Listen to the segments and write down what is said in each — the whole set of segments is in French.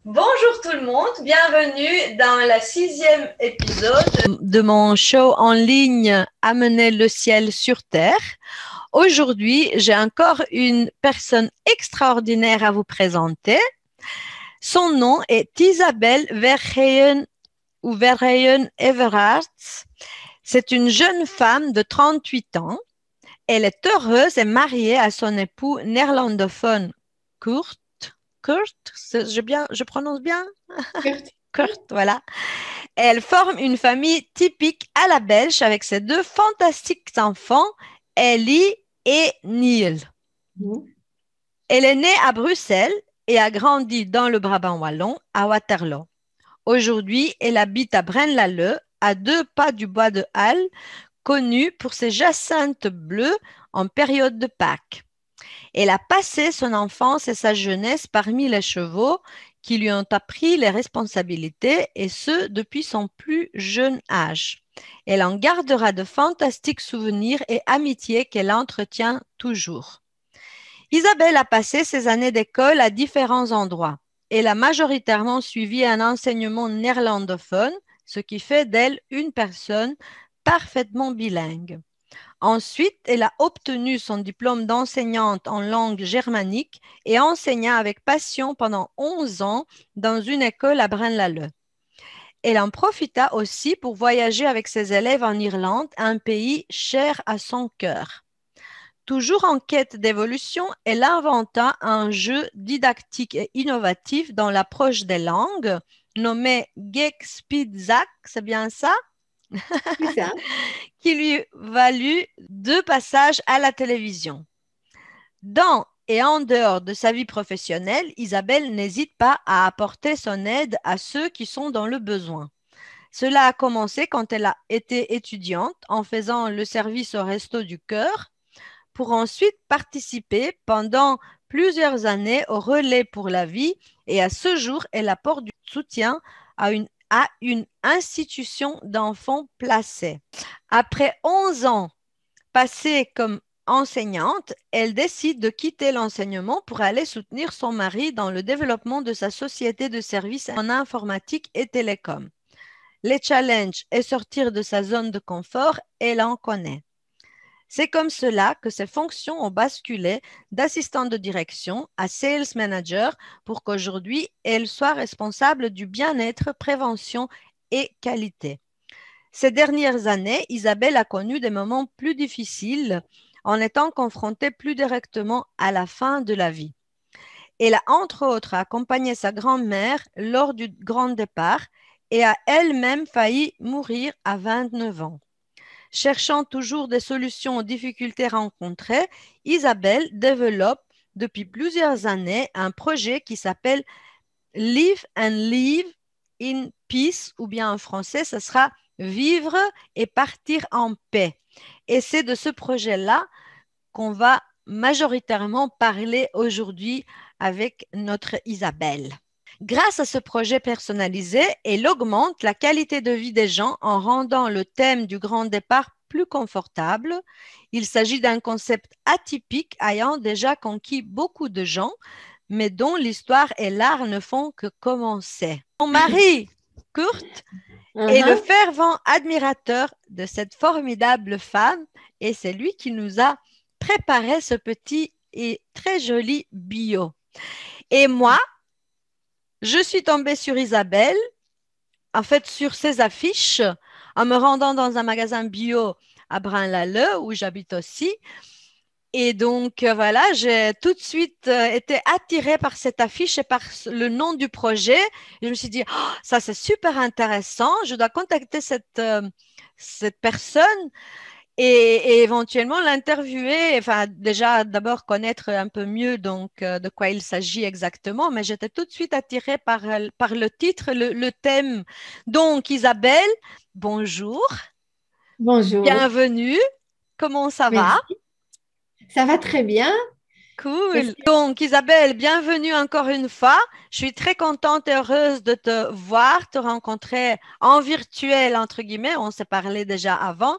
Bonjour tout le monde, bienvenue dans la 6e épisode de mon show en ligne Amener le ciel sur terre. Aujourd'hui, j'ai encore une personne extraordinaire à vous présenter. Son nom est Isabelle Verheyen ou Verheyen Everarts. C'est une jeune femme de 38 ans. Elle est heureuse et mariée à son époux néerlandophone Kurt. Kurt, je prononce bien? Kurt. Kurt, voilà. Elle forme une famille typique à la belge avec ses deux fantastiques enfants, Ellie et Neil. Mhm. Elle est née à Bruxelles et a grandi dans le Brabant wallon à Waterloo. Aujourd'hui, elle habite à Braine-l'Alleud, à 2 pas du bois de Halle, connu pour ses jacinthes bleues en période de Pâques. Elle a passé son enfance et sa jeunesse parmi les chevaux qui lui ont appris les responsabilités et ce depuis son plus jeune âge. Elle en gardera de fantastiques souvenirs et amitiés qu'elle entretient toujours. Isabelle a passé ses années d'école à différents endroits. Elle a majoritairement suivi un enseignement néerlandophone, ce qui fait d'elle une personne parfaitement bilingue. Ensuite, elle a obtenu son diplôme d'enseignante en langue germanique et enseigna avec passion pendant 11 ans dans une école à Braine-l'Alleud. Elle en profita aussi pour voyager avec ses élèves en Irlande, un pays cher à son cœur. Toujours en quête d'évolution, elle inventa un jeu didactique et innovatif dans l'approche des langues, nommé Geek Speed Zack, c'est bien ça? C'est ça. Qui lui valut 2 passages à la télévision. Dans et en dehors de sa vie professionnelle, Isabelle n'hésite pas à apporter son aide à ceux qui sont dans le besoin. Cela a commencé quand elle a été étudiante en faisant le service au Resto du Cœur pour ensuite participer pendant plusieurs années au Relais pour la vie et à ce jour, elle apporte du soutien à une institution d'enfants placés. Après 11 ans passés comme enseignante, elle décide de quitter l'enseignement pour aller soutenir son mari dans le développement de sa société de services en informatique et télécom. Les challenges et sortir de sa zone de confort, elle en connaît. C'est comme cela que ses fonctions ont basculé d'assistante de direction à sales manager pour qu'aujourd'hui, elle soit responsable du bien-être, prévention et qualité. Ces dernières années, Isabelle a connu des moments plus difficiles en étant confrontée plus directement à la fin de la vie. Elle a entre autres accompagné sa grand-mère lors du grand départ et a elle-même failli mourir à 29 ans. Cherchant toujours des solutions aux difficultés rencontrées, Isabelle développe depuis plusieurs années un projet qui s'appelle Live and Live in Peace, ou bien en français, ce sera Vivre et partir en paix. Et c'est de ce projet-là qu'on va majoritairement parler aujourd'hui avec notre Isabelle. Grâce à ce projet personnalisé, elle augmente la qualité de vie des gens en rendant le thème du grand départ plus confortable. Il s'agit d'un concept atypique ayant déjà conquis beaucoup de gens, mais dont l'histoire et l'art ne font que commencer. Mon mari, Kurt, est le Mhm. fervent admirateur de cette formidable femme et c'est lui qui nous a préparé ce petit et très joli bio. Et moi, je suis tombée sur Isabelle, en fait sur ses affiches, en me rendant dans un magasin bio à Braine-l'Alleud où j'habite aussi. Et donc, voilà, j'ai tout de suite été attirée par cette affiche et par le nom du projet. Et je me suis dit, oh, ça c'est super intéressant, je dois contacter cette personne et éventuellement l'interviewer, enfin déjà d'abord connaître un peu mieux donc de quoi il s'agit exactement, mais j'étais tout de suite attirée par le titre, le thème. Donc, Isabelle, bonjour, Bonjour. bienvenue, comment ça va? Merci. Ça va très bien. Est-ce Cool. que... Donc, Isabelle, bienvenue encore une fois. Je suis très contente et heureuse de te voir, te rencontrer en virtuel, entre guillemets. On s'est parlé déjà avant.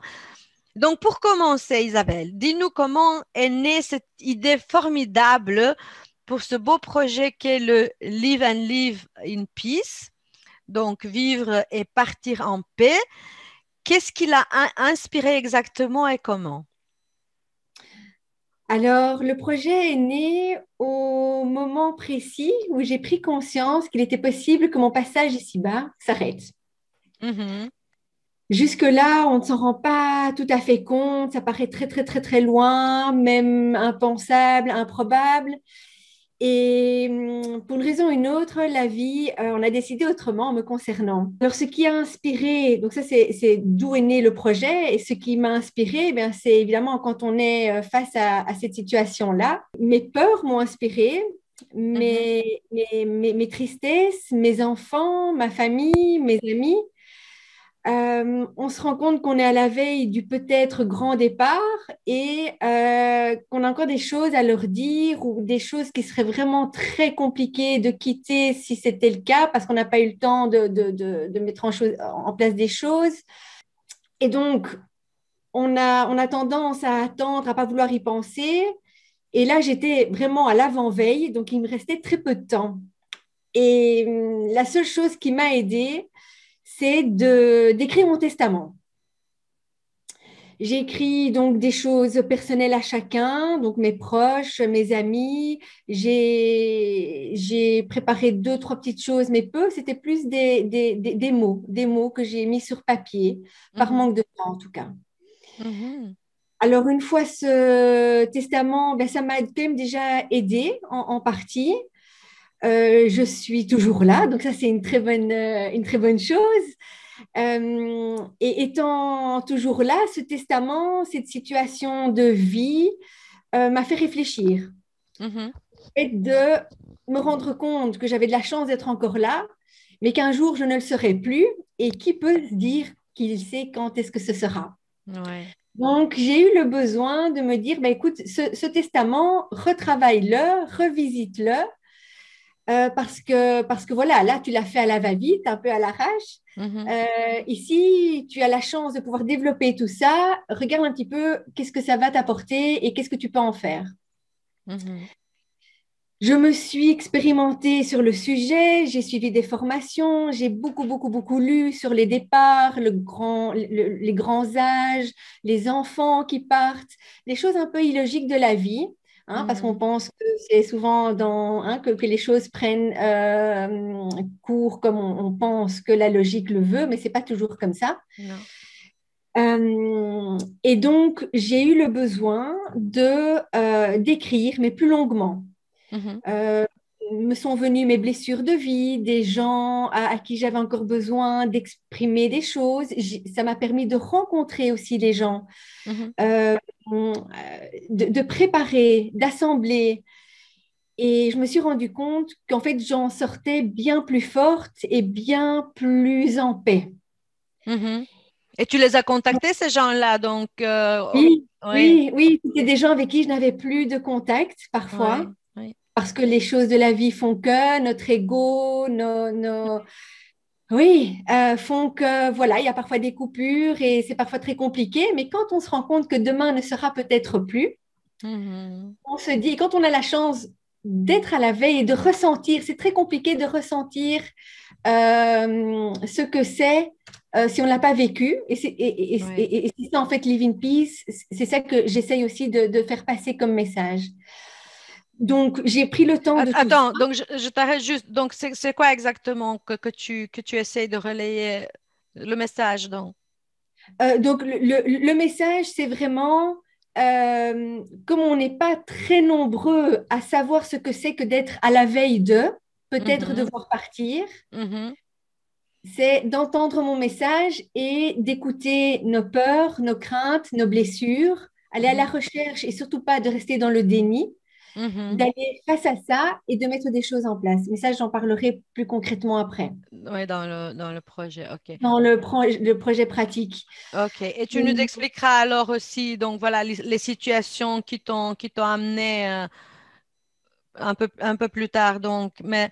Donc, pour commencer, Isabelle, dis-nous comment est née cette idée formidable pour ce beau projet qu'est le Live and Live in Peace, donc vivre et partir en paix. Qu'est-ce qui l'a inspiré exactement et comment? Alors, le projet est né au moment précis où j'ai pris conscience qu'il était possible que mon passage ici-bas s'arrête. Mhm. Jusque-là, on ne s'en rend pas tout à fait compte, ça paraît très, très, très, très loin, même impensable, improbable. Et pour une raison ou une autre, la vie, on a décidé autrement en me concernant. Alors, ce qui a inspiré, donc ça, c'est d'où est né le projet. Et ce qui m'a inspiré, eh c'est évidemment quand on est face à cette situation-là. Mes peurs m'ont inspiré, Mhm. mes tristesses, mes enfants, ma famille, mes amis. On se rend compte qu'on est à la veille du peut-être grand départ et qu'on a encore des choses à leur dire ou des choses qui seraient vraiment très compliquées de quitter si c'était le cas parce qu'on n'a pas eu le temps de mettre en place des choses. Et donc, on a tendance à attendre, à pas vouloir y penser. Et là, j'étais vraiment à l'avant-veille, donc il me restait très peu de temps. Et la seule chose qui m'a aidée, c'est d'écrire mon testament. J'ai écrit donc des choses personnelles à chacun, donc mes proches, mes amis. J'ai préparé deux, trois petites choses, mais peu. C'était plus des mots que j'ai mis sur papier, par Mhm. manque de temps en tout cas. Mhm. Alors, une fois ce testament, ben, ça m'a quand même déjà aidé en partie. Je suis toujours là, donc ça, c'est une très bonne chose. Et étant toujours là, ce testament, cette situation de vie m'a fait réfléchir Mhm. et de me rendre compte que j'avais de la chance d'être encore là, mais qu'un jour je ne le serai plus. Et qui peut se dire qu'il sait quand est-ce que ce sera? Ouais. Donc, j'ai eu le besoin de me dire, bah, écoute, ce testament, retravaille-le, revisite-le, parce que voilà, là, tu l'as fait à la va-vite, un peu à l'arrache. Mhm. Ici, tu as la chance de pouvoir développer tout ça. Regarde un petit peu qu'est-ce que ça va t'apporter et qu'est-ce que tu peux en faire. Mhm. Je me suis expérimentée sur le sujet, j'ai suivi des formations, j'ai beaucoup, beaucoup, beaucoup lu sur les départs, les grands âges, les enfants qui partent, des choses un peu illogiques de la vie, hein, parce qu'on Mhm. pense que c'est souvent que les choses prennent cours comme on pense que la logique le veut, mais c'est pas toujours comme ça. Non. Et donc, j'ai eu le besoin d'écrire, mais plus longuement. Mhm. Euh, Me sont venues mes blessures de vie, des gens à qui j'avais encore besoin d'exprimer des choses. Ça m'a permis de rencontrer aussi les gens, Mhm. euh, de préparer, d'assembler. Et je me suis rendu compte qu'en fait, j'en sortais bien plus forte et bien plus en paix. Mhm. Et tu les as contactés, ces gens-là, donc, Oui, oui, oui, oui, c'était des gens avec qui je n'avais plus de contact parfois, oui, oui. parce que les choses de la vie font que notre ego, oui, font que voilà, il y a parfois des coupures et c'est parfois très compliqué, mais quand on se rend compte que demain ne sera peut-être plus, Mhm. on se dit, quand on a la chance d'être à la veille et de ressentir, c'est très compliqué de ressentir ce que c'est si on ne l'a pas vécu. Oui. Et c'est ça, en fait, Live in Peace, c'est ça que j'essaye aussi de faire passer comme message. Donc, j'ai pris le temps de tout ça. Attends, donc je t'arrête juste. Donc, c'est quoi exactement que tu essayes de relayer le message, donc? Donc, le message, c'est vraiment, comme on n'est pas très nombreux à savoir ce que c'est que d'être à la veille de, peut-être Mhm. devoir partir, Mhm. c'est d'entendre mon message et d'écouter nos peurs, nos craintes, nos blessures, aller à la Mhm. recherche et surtout pas de rester dans le déni, Mhm. d'aller face à ça et de mettre des choses en place. Mais ça, j'en parlerai plus concrètement après, Oui, dans le projet, ok. dans le projet pratique. Ok. Et tu nous expliqueras alors aussi, donc voilà, les situations qui t'ont amené un peu plus tard, donc. Mais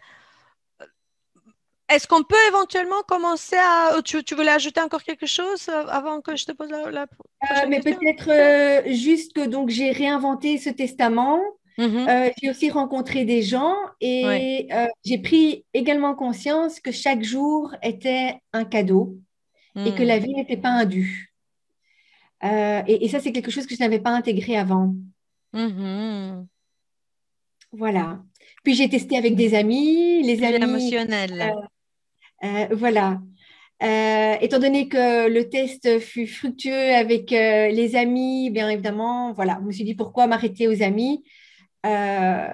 est-ce qu'on peut éventuellement commencer à... tu voulais ajouter encore quelque chose avant que je te pose la prochaine Mais question? peut-être juste que donc j'ai réinventé ce testament. Mhm. J'ai aussi rencontré des gens Oui. et j'ai pris également conscience que chaque jour était un cadeau et que Mm. la vie n'était pas un dû. Et ça, c'est quelque chose que je n'avais pas intégré avant. Mhm. Voilà. Puis j'ai testé avec des amis, les Sujet amis, euh, émotionnel. voilà. Étant donné que le test fut fructueux avec les amis, bien évidemment, voilà, je me suis dit pourquoi m'arrêter aux amis. Euh,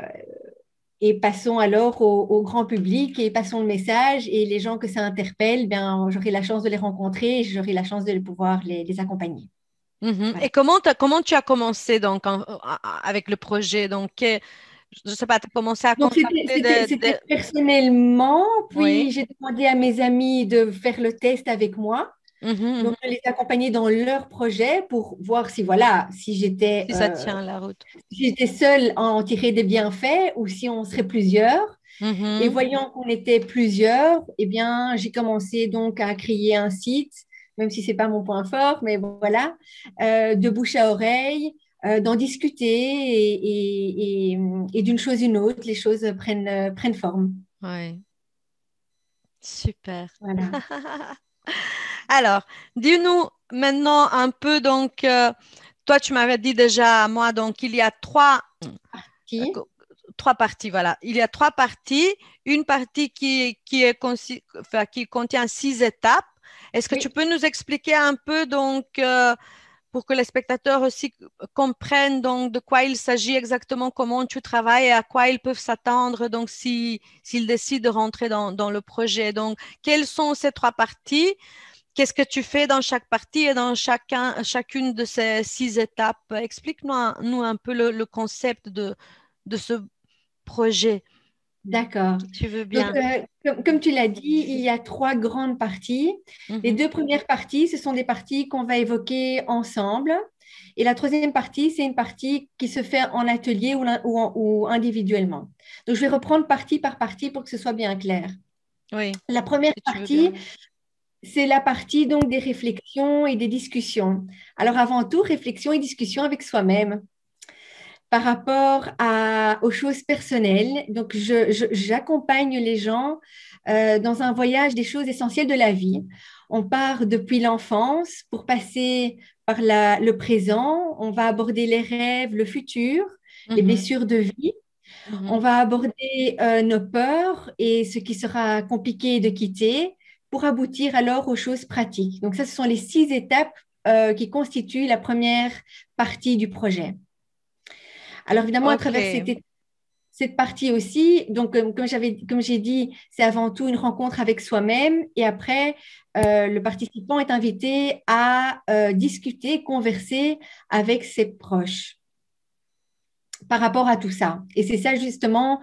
et passons alors au grand public et passons le message et les gens que ça interpelle, bien, j'aurai la chance de les rencontrer et j'aurai la chance de pouvoir les accompagner. Mhm. Voilà. Et comment tu as commencé donc avec le projet? Donc, je ne sais pas, tu as commencé à Donc, c'était contacter c'était- c'était personnellement, puis Oui. j'ai demandé à mes amis de faire le test avec moi. Mhm, Donc, mhm. de les accompagner dans leur projet pour voir si, voilà, Si ça tient la route. si j'étais seule à en tirer des bienfaits ou si on serait plusieurs. Et Mhm. voyant qu'on était plusieurs, eh bien, j'ai commencé donc à créer un site, même si c'est pas mon point fort, mais bon, voilà, de bouche à oreille, d'en discuter et d'une chose une autre, les choses prennent forme. Oui, super. Voilà. Alors, dis-nous maintenant un peu, donc, toi, tu m'avais dit déjà, moi, donc, il y a euh, Qui? co- trois parties, voilà. Il y a trois parties. Une partie enfin, qui contient 6 étapes. Est-ce que tu Oui, peux nous expliquer un peu, donc, pour que les spectateurs aussi comprennent donc de quoi il s'agit exactement, comment tu travailles et à quoi ils peuvent s'attendre donc s'ils décident de rentrer dans le projet. Donc, quelles sont ces trois parties? Qu'est-ce que tu fais dans chaque partie et dans chacune de ces 6 étapes? Explique-nous un peu le concept de ce projet, d'accord. si tu veux Donc, bien. comme tu l'as dit, il y a trois grandes parties. Les Mhm. deux premières parties, ce sont des parties qu'on va évoquer ensemble. Et la troisième partie, c'est une partie qui se fait en atelier ou individuellement. Donc, je vais reprendre partie par partie pour que ce soit bien clair. Oui, La première si tu veux bien. partie, c'est la partie donc des réflexions et des discussions. Alors, avant tout, réflexion et discussion avec soi-même par rapport aux choses personnelles. Donc, j'accompagne les gens dans un voyage des choses essentielles de la vie. On part depuis l'enfance pour passer par le présent. On va aborder les rêves, le futur, les Mhm. blessures de vie. On Mhm. va aborder nos peurs et ce qui sera compliqué de quitter pour aboutir alors aux choses pratiques. Donc, ça, ce sont les 6 étapes qui constituent la première partie du projet. Alors évidemment, à Ok. travers cette partie aussi, donc comme j'ai dit, c'est avant tout une rencontre avec soi-même et après, le participant est invité à discuter, converser avec ses proches par rapport à tout ça. Et c'est ça justement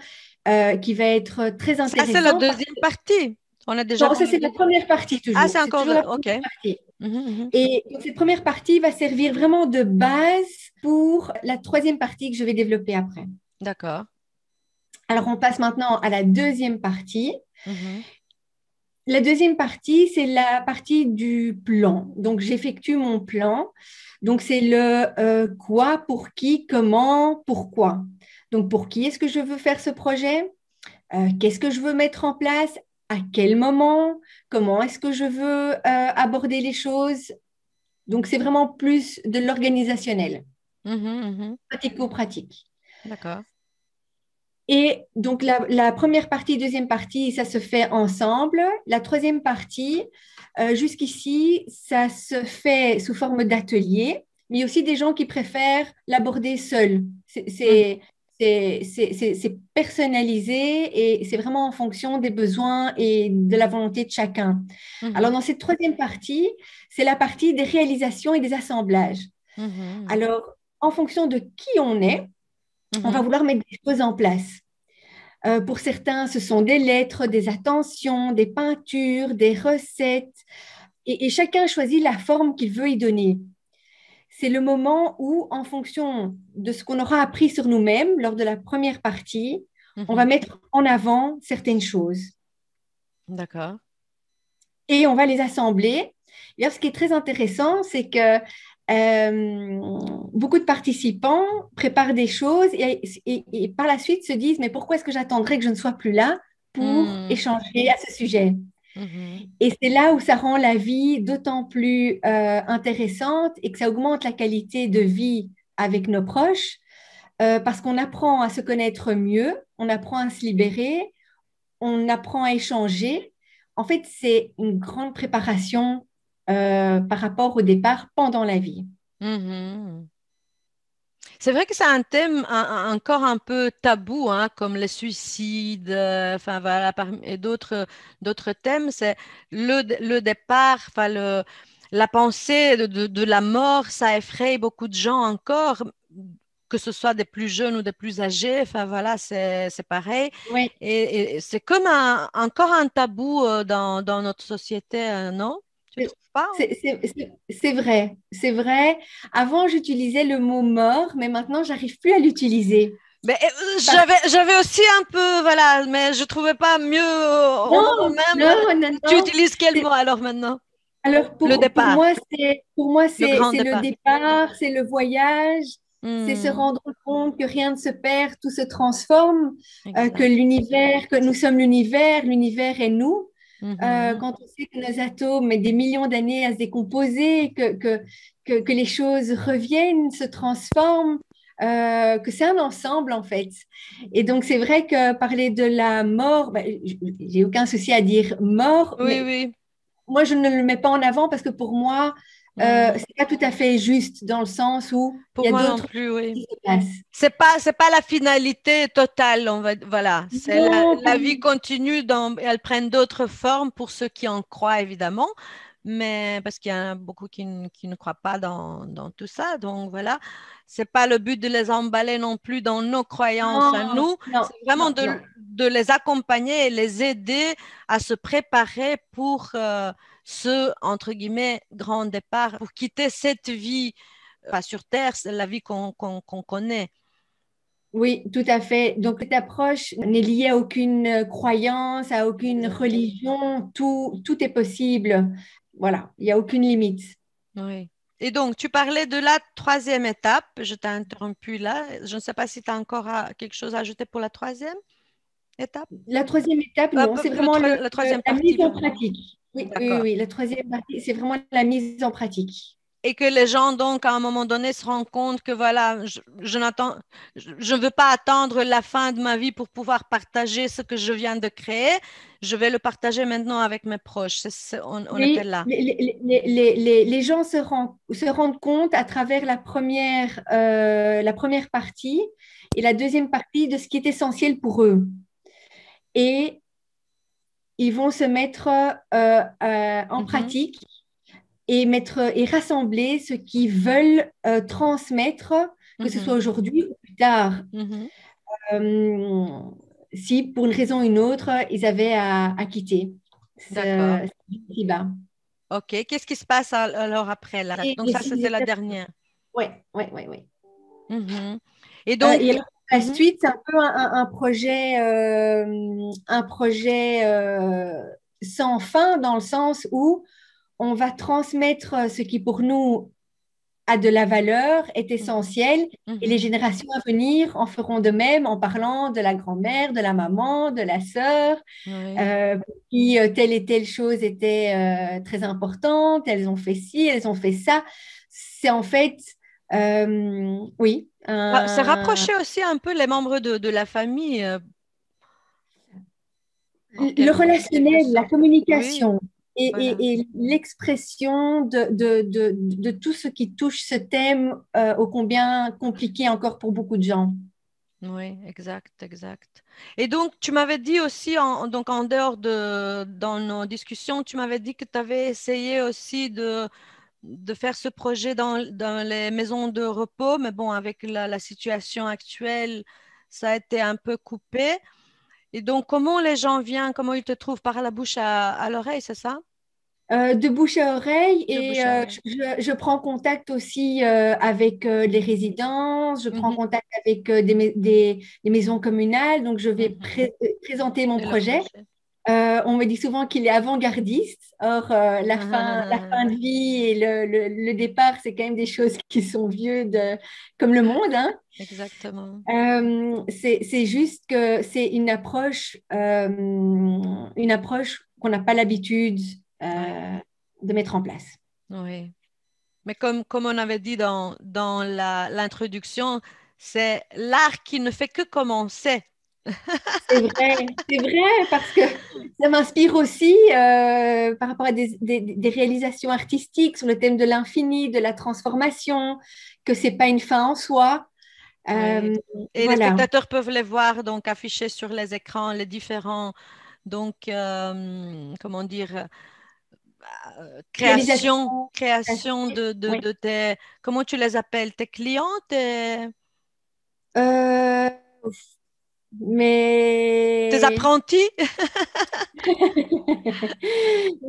qui va être très Ça, c'est la intéressant. deuxième partie. On est déjà Non, dans ça la c'est la deuxième. première partie Ah, toujours. c'est C'est encore toujours de... la OK. première partie. Mhm, mhm. Et donc, cette première partie va servir vraiment de base pour la troisième partie que je vais développer après. D'accord. Alors, on passe maintenant à la deuxième partie. Mhm. La deuxième partie, c'est la partie du plan. Donc, j'effectue mon plan. Donc, c'est le quoi, pour qui, comment, pourquoi. Donc, pour qui est-ce que je veux faire ce projet? Qu'est-ce que je veux mettre en place? À quel moment? Comment est-ce que je veux aborder les choses? Donc, c'est vraiment plus de l'organisationnel, Mhm, mhm. pratico-pratique. D'accord. Et donc, la première partie, deuxième partie, ça se fait ensemble. La troisième partie, jusqu'ici, ça se fait sous forme d'atelier, mais il y a aussi des gens qui préfèrent l'aborder seul. Mhm, C'est personnalisé et c'est vraiment en fonction des besoins et de la volonté de chacun. Alors, mhm, dans cette troisième partie, c'est la partie des réalisations et des assemblages. mhm, Alors, en fonction de qui on est, on va mhm. vouloir mettre des choses en place. Pour certains, ce sont des lettres, des attentions, des peintures, des recettes, et chacun choisit la forme qu'il veut y donner. C'est le moment où, en fonction de ce qu'on aura appris sur nous-mêmes lors de la première partie, on va Mhm. mettre en avant certaines choses D'accord. et on va les assembler. Et alors, ce qui est très intéressant, c'est que beaucoup de participants préparent des choses et par la suite se disent, mais pourquoi est-ce que j'attendrai que je ne sois plus là pour Mhm. échanger à ce sujet? Mhm. Et c'est là où ça rend la vie d'autant plus intéressante et que ça augmente la qualité de vie avec nos proches, parce qu'on apprend à se connaître mieux, on apprend à se libérer, on apprend à échanger. En fait, c'est une grande préparation par rapport au départ pendant la vie. Mhm. C'est vrai que c'est un thème encore un peu tabou, hein, comme le suicide, enfin voilà, et d'autres thèmes. C'est le départ, enfin la pensée de la mort, ça effraie beaucoup de gens encore, que ce soit des plus jeunes ou des plus âgés. Enfin voilà, c'est pareil. Oui, Et c'est comme encore un tabou dans notre société, non? Tu c'est trouves pas? c'est vrai, c'est vrai. Avant, j'utilisais le mot mort, mais maintenant, j'arrive plus à l'utiliser. Mais Parce- j'avais aussi un peu, voilà, mais je trouvais pas mieux au moment Non, même. non, non, Tu non. utilises quel C'est- mot alors maintenant? Alors, Le départ, pour moi, le grand c'est le départ. départ, c'est le voyage, c'est se Hmm, rendre compte que rien ne se perd, tout se transforme, que exact. l'univers, que nous sommes l'univers, l'univers est nous. Mhm, Quand on sait que nos atomes mettent des millions d'années à se décomposer, que les choses reviennent, se transforment, que c'est un ensemble en fait. Et donc c'est vrai que parler de la mort, ben, j'ai aucun souci à dire mort, oui, mais oui. moi je ne le mets pas en avant parce que pour moi, Hmm. c'est pas tout à fait juste dans le sens où il Pour y a moi non d'autres plus, choses oui. qui se passent. C'est pas la finalité totale, voilà. C'est Non, la vie continue elle prend d'autres formes pour ceux qui en croient évidemment, mais parce qu'il y en a beaucoup qui ne croient pas dans tout ça. Donc voilà, c'est pas le but de les emballer non plus dans nos croyances à non, nous. non, C'est vraiment non, non. de les accompagner et les aider à se préparer pour ce, entre guillemets, grand départ, pour quitter cette vie, pas sur Terre, c'est la vie qu'on connaît. Oui, tout à fait. Donc, cette approche n'est liée à aucune croyance, à aucune Exact. religion. Tout est possible. Voilà, il n'y a aucune limite. Oui. Et donc, tu parlais de la troisième étape. Je t'ai interrompu là. Je ne sais pas si tu as encore quelque chose à ajouter pour la troisième étape. La troisième étape, non, c'est vraiment La troisième la partie, mise en pardon. pratique. Oui, oui, D'accord. oui, la troisième partie, c'est vraiment la mise en pratique. Et que les gens, donc, à un moment donné, se rendent compte que, voilà, je ne veux pas attendre la fin de ma vie pour pouvoir partager ce que je viens de créer. Je vais le partager maintenant avec mes proches. On était Oui, là. les gens se rendent compte à travers la première partie et la deuxième partie de ce qui est essentiel pour eux. Et ils vont se mettre en Mhm, pratique et rassembler ce qu'ils veulent transmettre, que ce soit mhm, aujourd'hui ou plus tard. mhm. Euh, Si pour une raison ou une autre, ils avaient à quitter D'accord. ce ici-bas. OK. Qu'est-ce qui se passe alors après là? Et Donc les ça, six c'était la étapes. dernière. Ouais, ouais, ouais, ouais. Mhm. Et donc, Et alors, la mhm, suite, c'est un peu un projet sans fin dans le sens où on va transmettre ce qui pour nous a de la valeur, est mhm, essentiel, et les mhm. générations à venir en feront de même en parlant de la grand-mère, de la maman, de la sœur, Oui. pour qui telle et telle chose était très importante, elles ont fait ci, elles ont fait ça. C'est en fait, oui, C'est rapprocher aussi un peu les membres de la famille, le en quelque relationnel, la sorte. Oui, communication voilà. et l'expression de tout ce qui touche ce thème ô combien compliqué encore pour beaucoup de gens. Oui, exact, exact. Et donc, tu m'avais dit aussi, donc en dehors dans nos discussions, tu m'avais dit que tu avais essayé aussi de faire ce projet dans les maisons de repos, mais bon, avec la situation actuelle, ça a été un peu coupé. Et donc, comment les gens viennent, comment ils te trouvent par la bouche à l'oreille, c'est ça? De bouche à oreille De et bouche à oreille. je prends contact aussi avec les résidences, je prends Mhm, contact avec des maisons communales, donc je vais mhm. présenter mon Et le projet. projet. On me dit souvent qu'il est avant-gardiste. Or, la fin de vie et le départ, c'est quand même des choses qui sont vieux comme le monde, hein. Exactement. C'est juste que c'est une approche qu'on n'a pas l'habitude Oui, de mettre en place. oui. Mais comme on avait dit dans l'introduction, c'est l'art qui ne fait que commencer. C'est vrai, parce que ça m'inspire aussi par rapport à des réalisations artistiques sur le thème de l'infini, de la transformation, que c'est pas une fin en soi. Oui. Euh, Et les voilà. spectateurs peuvent les voir donc affichés sur les écrans, les différents, donc, comment dire, Réalisation création artistique, oui. de tes, comment tu les appelles, tes clients, Euh, tes mais... apprentis,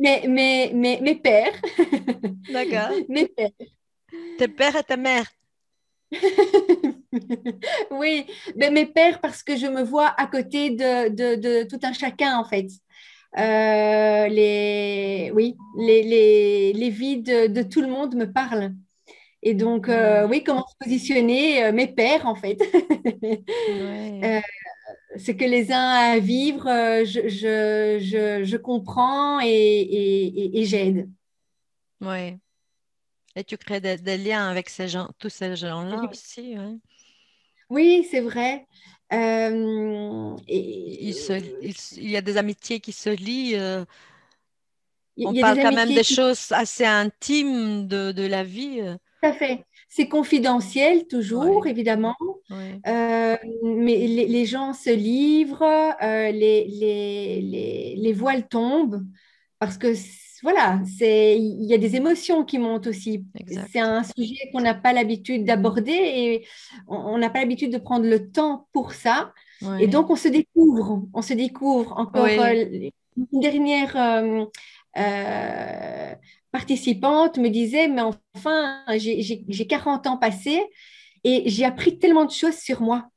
mes pères. d'accord, Mes pères. tes pères et tes mères, Oui, mais mes pères parce que je me vois à côté de tout un chacun en fait. Oui, les vies de tout le monde me parlent. Et donc, oui, oui, comment se positionner, mes pères en fait. oui, Euh, Ce que les uns a à vivre, je comprends et j'aide. oui. Et tu crées des liens avec ces gens, tous ces gens-là aussi, oui. Oui, c'est vrai. Il y a des amitiés qui se lient. On Il y a parle des quand même des amitiés qui... choses assez intimes de la vie. Tout à fait. C'est confidentiel toujours, Oui, évidemment. oui, Mais les gens se livrent, les voiles tombent parce que voilà, il y a des émotions qui montent aussi. C'est exact. un sujet qu'on n'a pas l'habitude d'aborder et on n'a pas l'habitude de prendre le temps pour ça. Et Oui, donc on se découvre encore oui, une dernière euh, participante me disait, mais enfin, j'ai 40 ans passés et j'ai appris tellement de choses sur moi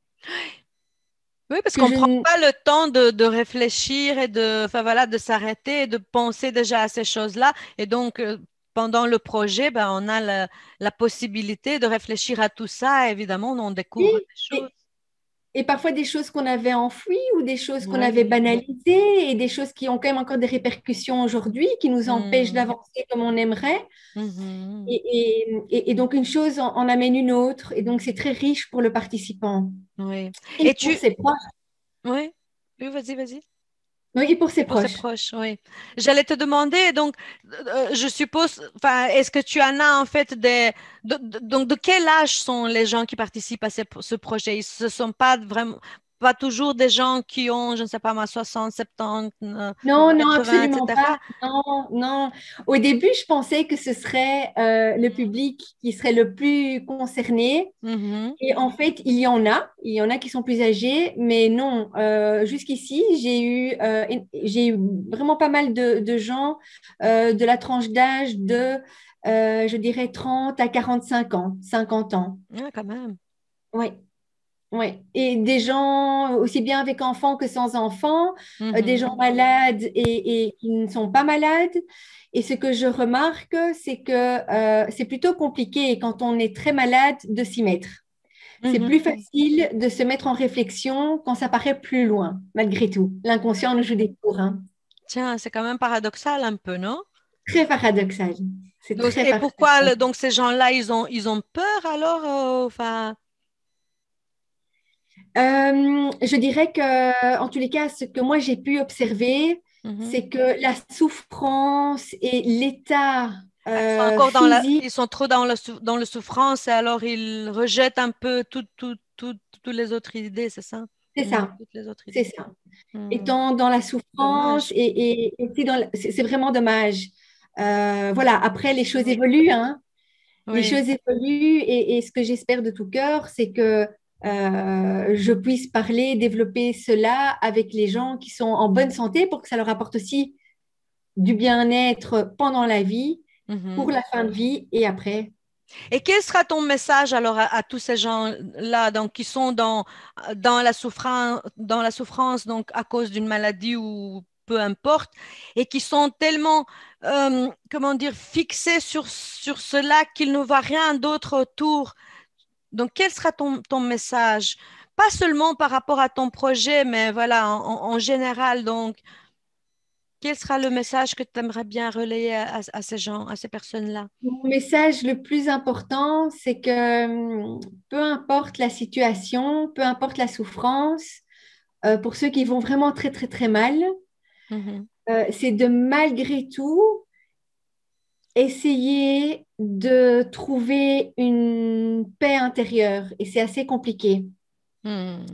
oui, parce que qu'on je... prend pas le temps de réfléchir et enfin voilà, de s'arrêter et de penser déjà à ces choses-là. Et donc, pendant le projet, ben, on a la possibilité de réfléchir à tout ça. Évidemment, on découvre Oui, des choses. et parfois des choses qu'on avait enfouies ou des choses qu'on avait Oui. banalisées et des choses qui ont quand même encore des répercussions aujourd'hui, qui nous empêchent Hmm. d'avancer comme on aimerait. Mhm. Et donc une chose en amène une autre. Et donc c'est très riche pour le participant Oui. et Et pour tu... ses proches. Oui, oui, vas-y, vas-y. Oui, et pour Et ses pour ses proches. proches, oui. J'allais te demander, donc, je suppose, enfin, est-ce que tu en as en fait donc, de quel âge sont les gens qui participent à ce projet? Ils ne sont pas vraiment, pas toujours des gens qui ont, je ne sais pas moi, 60, 70, Non, non, 80, absolument pas. etc. Non, non. Au début, je pensais que ce serait le public qui serait le plus concerné. Mhm. Et en fait, il y en a qui sont plus âgés, mais non. Jusqu'ici, j'ai eu vraiment pas mal de gens de la tranche d'âge de, je dirais, 30 à 45 ans, 50 ans. Ah, quand même. Oui, oui. Et des gens aussi bien avec enfants que sans enfants, des gens Mhm. malades et qui ne sont pas malades. Et ce que je remarque, c'est que c'est plutôt compliqué quand on est très malade de s'y mettre. C'est plus Mhm. facile de se mettre en réflexion quand ça paraît plus loin, malgré tout. L'inconscient nous joue des tours, hein. Tiens, c'est quand même paradoxal un peu, non? Très paradoxal. C'est Donc, très et pourquoi paradoxal. donc ces gens-là, ils ont peur alors, enfin. Je dirais que, en tous les cas, ce que moi j'ai pu observer, Mhm. c'est que la souffrance et l'état Ah, ils sont encore physique, ils sont trop dans dans le souffrance et alors ils rejettent un peu toutes les autres idées, c'est ça? c'est Mm, ça, toutes les autres c'est idées. ça. Mm. Étant dans la souffrance Dommage. et aussi c'est vraiment dommage. Voilà, après les choses Oui. évoluent, hein. Les Oui. choses évoluent et ce que j'espère de tout cœur, c'est que je puisse parler, développer cela avec les gens qui sont en bonne santé pour que ça leur apporte aussi du bien-être pendant la vie, pour Mhm. la fin de vie et après. Et quel sera ton message alors à tous ces gens-là donc, qui sont dans la souffrance donc à cause d'une maladie ou peu importe, et qui sont tellement, comment dire, fixés sur cela qu'ils ne voient rien d'autre autour. Donc, quel sera ton message? Pas seulement par rapport à ton projet, mais voilà, en général. Donc, quel sera le message que tu aimerais bien relayer à ces gens, à ces personnes-là? Mon message le plus important, c'est que peu importe la situation, peu importe la souffrance, pour ceux qui vont vraiment très, très, très mal, Mhm. c'est de malgré tout essayer de trouver une paix intérieure. Et c'est assez compliqué. Mhm.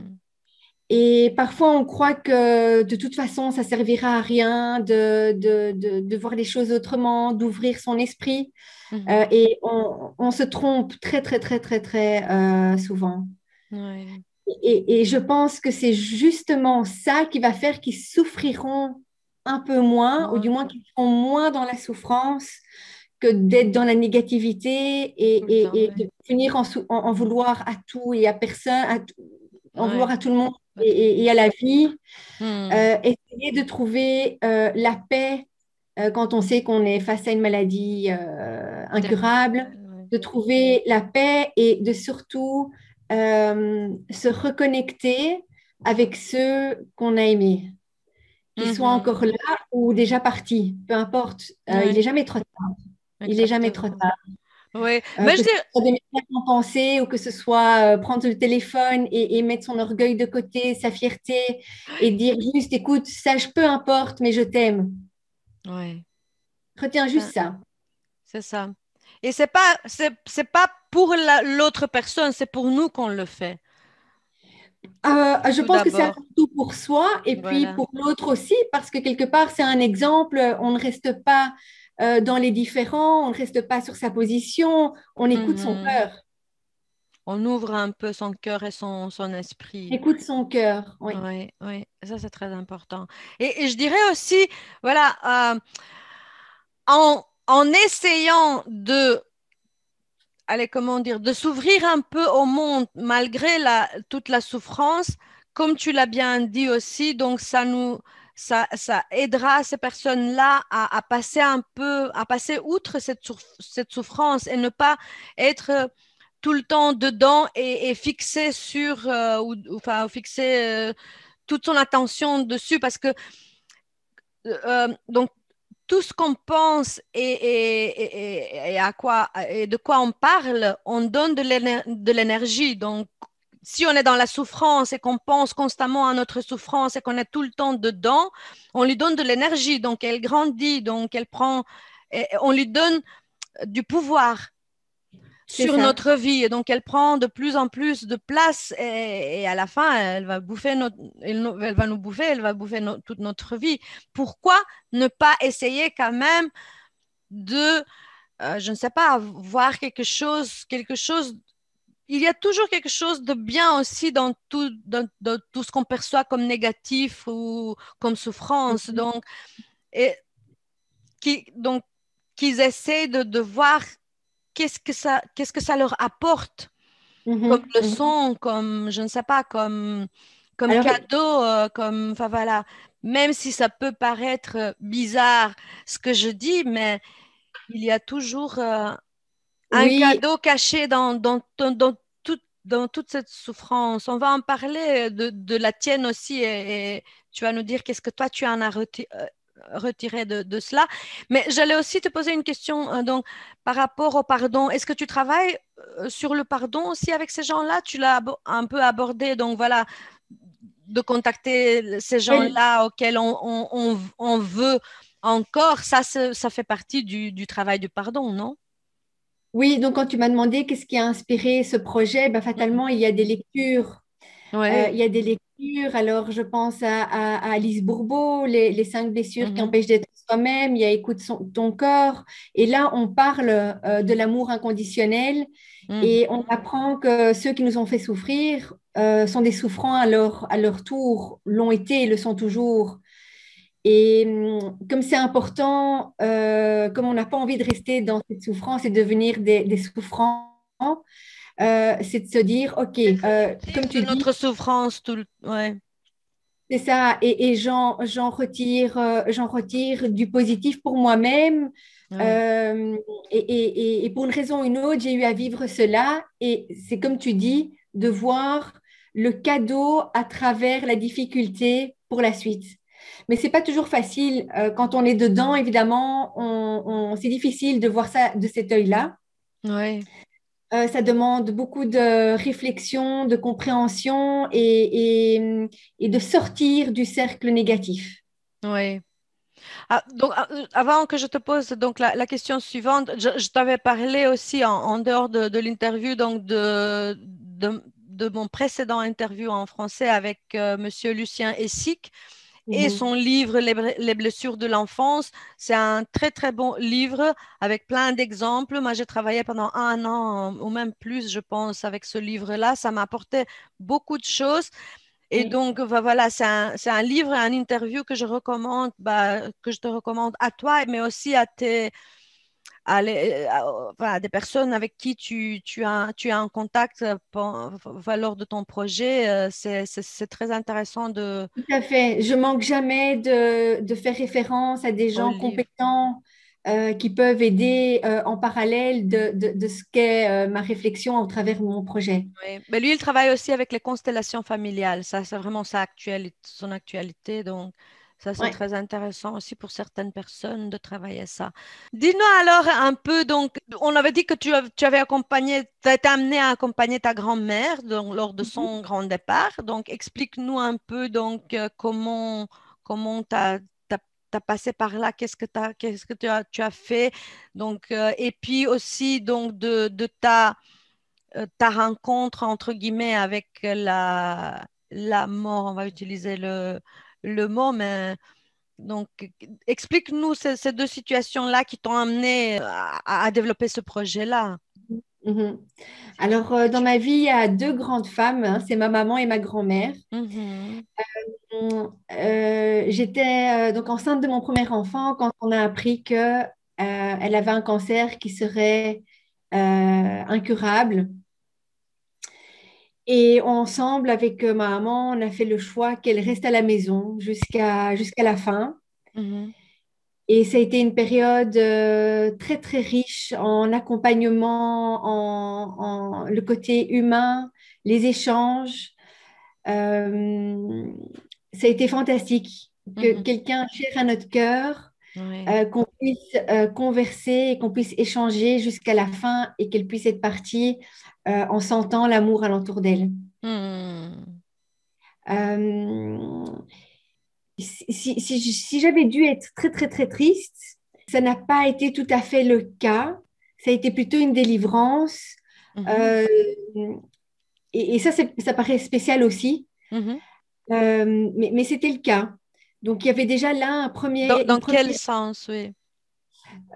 Et parfois, on croit que de toute façon, ça servira à rien de voir les choses autrement, d'ouvrir son esprit. Mhm. Et on se trompe très, très, très, très, très souvent. Ouais. Et je pense que c'est justement ça qui va faire qu'ils souffriront un peu moins, ou du Moi, moins qu'ils seront moins dans la souffrance que d'être dans la négativité tout le temps, et ouais. de finir en vouloir à tout et à personne, en vouloir Ouais, à tout le monde pas tout le monde. et à la vie. Hmm. Essayer de trouver la paix quand on sait qu'on est face à une maladie incurable, Terminal, ouais. de trouver la paix et de surtout se reconnecter avec ceux qu'on a aimés, qu'ils soient encore Mhm. là ou déjà partis, peu importe. Il n'est Ouais, jamais trop tard. Il n'est jamais trop exactement. tard. Oui, mais Que je ce dirais, soit des messages en pensée ou que ce soit prendre le téléphone et mettre son orgueil de côté, sa fierté et dire juste, écoute, sache peu importe, mais je t'aime. ouais, Retiens juste ça. c'est ça. Et c'est pas pour l'autre personne, c'est pour nous qu'on le fait, Je tout pense que c'est d'abord. avant tout pour soi et puis Voilà. pour l'autre aussi, parce que quelque part, c'est un exemple. On ne reste pas dans les différends, on ne reste pas sur sa position, on écoute son Mhm. cœur. On ouvre un peu son cœur et son esprit. Écoute son cœur, oui. Oui, oui, ça c'est très important. Et je dirais aussi, voilà, en essayant de, allez, comment dire, de s'ouvrir un peu au monde malgré toute la souffrance, comme tu l'as bien dit aussi, donc ça aidera ces personnes-là à passer un peu, à passer outre cette souffrance et ne pas être tout le temps dedans et fixé sur, enfin, fixé toute son attention dessus parce que donc tout ce qu'on pense et à quoi et de quoi on parle, on donne de l'énergie. Donc, si on est dans la souffrance et qu'on pense constamment à notre souffrance et qu'on est tout le temps dedans, on lui donne de l'énergie. Donc, elle grandit, donc elle prend, et on lui donne du pouvoir C'est sur ça. notre vie. Et donc, elle prend de plus en plus de place et à la fin, elle va bouffer elle va nous bouffer, elle va bouffer toute notre vie. Pourquoi ne pas essayer quand même de, je ne sais pas, voir quelque chose. Il y a toujours quelque chose de bien aussi dans tout ce qu'on perçoit comme négatif ou comme souffrance. Mhm, Et, donc qu'ils essaient de voir qu'est-ce que ça leur apporte comme mhm, mhm. leçon, comme, je ne sais pas, comme Alors, cadeau, comme, enfin voilà, même si ça peut paraître bizarre ce que je dis, mais il y a toujours un oui, cadeau caché dans toute cette souffrance. On va en parler de la tienne aussi et tu vas nous dire qu'est-ce que toi tu en as retiré de cela. Mais j'allais aussi te poser une question donc, par rapport au pardon. Est-ce que tu travailles sur le pardon aussi avec ces gens-là? Tu l'as un peu abordé, donc voilà, de contacter ces oui, gens-là auxquels on veut encore. Ça fait partie du travail du pardon, non? oui, donc quand tu m'as demandé qu'est-ce qui a inspiré ce projet, ben, fatalement, il y a des lectures. Il Oui. y a des lectures, alors je pense à Alice Bourbeau, les 5 blessures qui Mhm. empêchent d'être soi-même, il y a Écoute ton corps, et là on parle de l'amour inconditionnel, Mhm. et on apprend que ceux qui nous ont fait souffrir sont des souffrants à leur tour, l'ont été et le sont toujours. Et comme c'est important, comme on n'a pas envie de rester dans cette souffrance et devenir des souffrants, c'est de se dire, OK, Être comme tu de dis, notre souffrance, ouais. C'est ça, et j'en retire du positif pour moi-même. Oui, Euh, et pour une raison ou une autre, j'ai eu à vivre cela. Et c'est comme tu dis, de voir le cadeau à travers la difficulté pour la suite. Mais c'est pas toujours facile. Quand on est dedans, évidemment, c'est difficile de voir ça de cet œil-là. oui, Ça demande beaucoup de réflexion, de compréhension et de sortir du cercle négatif. oui. Ah, donc, avant que je te pose donc la question suivante, je t'avais parlé aussi en dehors de l'interview donc de mon précédent interview en français avec Monsieur Lucien Essic. Et Mhm. son livre Les blessures de l'enfance, c'est un très très bon livre avec plein d'exemples. Moi, j'ai travaillé pendant un an ou même plus, je pense, avec ce livre-là. Ça m'a apporté beaucoup de choses. Et Oui. donc, voilà, c'est un livre et un interview que je recommande, que je te recommande à toi, mais aussi enfin, à des personnes avec qui tu as un contact lors de ton projet. C'est très intéressant Tout à fait. Je manque jamais de faire référence à des au gens livre. compétents qui peuvent aider en parallèle de ce qu'est ma réflexion au travers de mon projet. Oui. Mais lui, il travaille aussi avec les constellations familiales. Ça, c'est vraiment son actualité. Donc, ça, c'est Ouais. très intéressant aussi pour certaines personnes de travailler ça. Dis-nous alors un peu, donc, on avait dit que tu avais accompagné, tu as été amené à accompagner ta grand-mère donc, lors de Mhm. son grand départ. Donc, explique-nous un peu, donc, comment tu as, passé par là, qu'est-ce que tu as fait. Donc, et puis aussi, donc, de ta rencontre, entre guillemets, avec la mort, on va utiliser le mot, mais donc explique-nous ces deux situations-là qui t'ont amené à développer ce projet-là. Mhm. Alors, dans ma vie, il y a deux grandes femmes, hein, c'est ma maman et ma grand-mère. Mhm, J'étais donc enceinte de mon premier enfant quand on a appris que, elle avait un cancer qui serait incurable. Et ensemble, avec ma maman, on a fait le choix qu'elle reste à la maison jusqu'à la fin. mhm, Et ça a été une période très, très riche en accompagnement, le côté humain, les échanges. Euh, Ça a été fantastique que mhm. quelqu'un cher à notre cœur, Oui. qu'on puisse converser et qu'on puisse échanger jusqu'à la fin et qu'elle puisse être partie en sentant l'amour alentour d'elle. Mhm, Euh, si j'avais dû être très, très, très triste, ça n'a pas été tout à fait le cas. Ça a été plutôt une délivrance. mhm, Euh, et ça, ça paraît spécial aussi. mhm. Mais c'était le cas. Donc, il y avait déjà là une Dans quel première. sens, oui.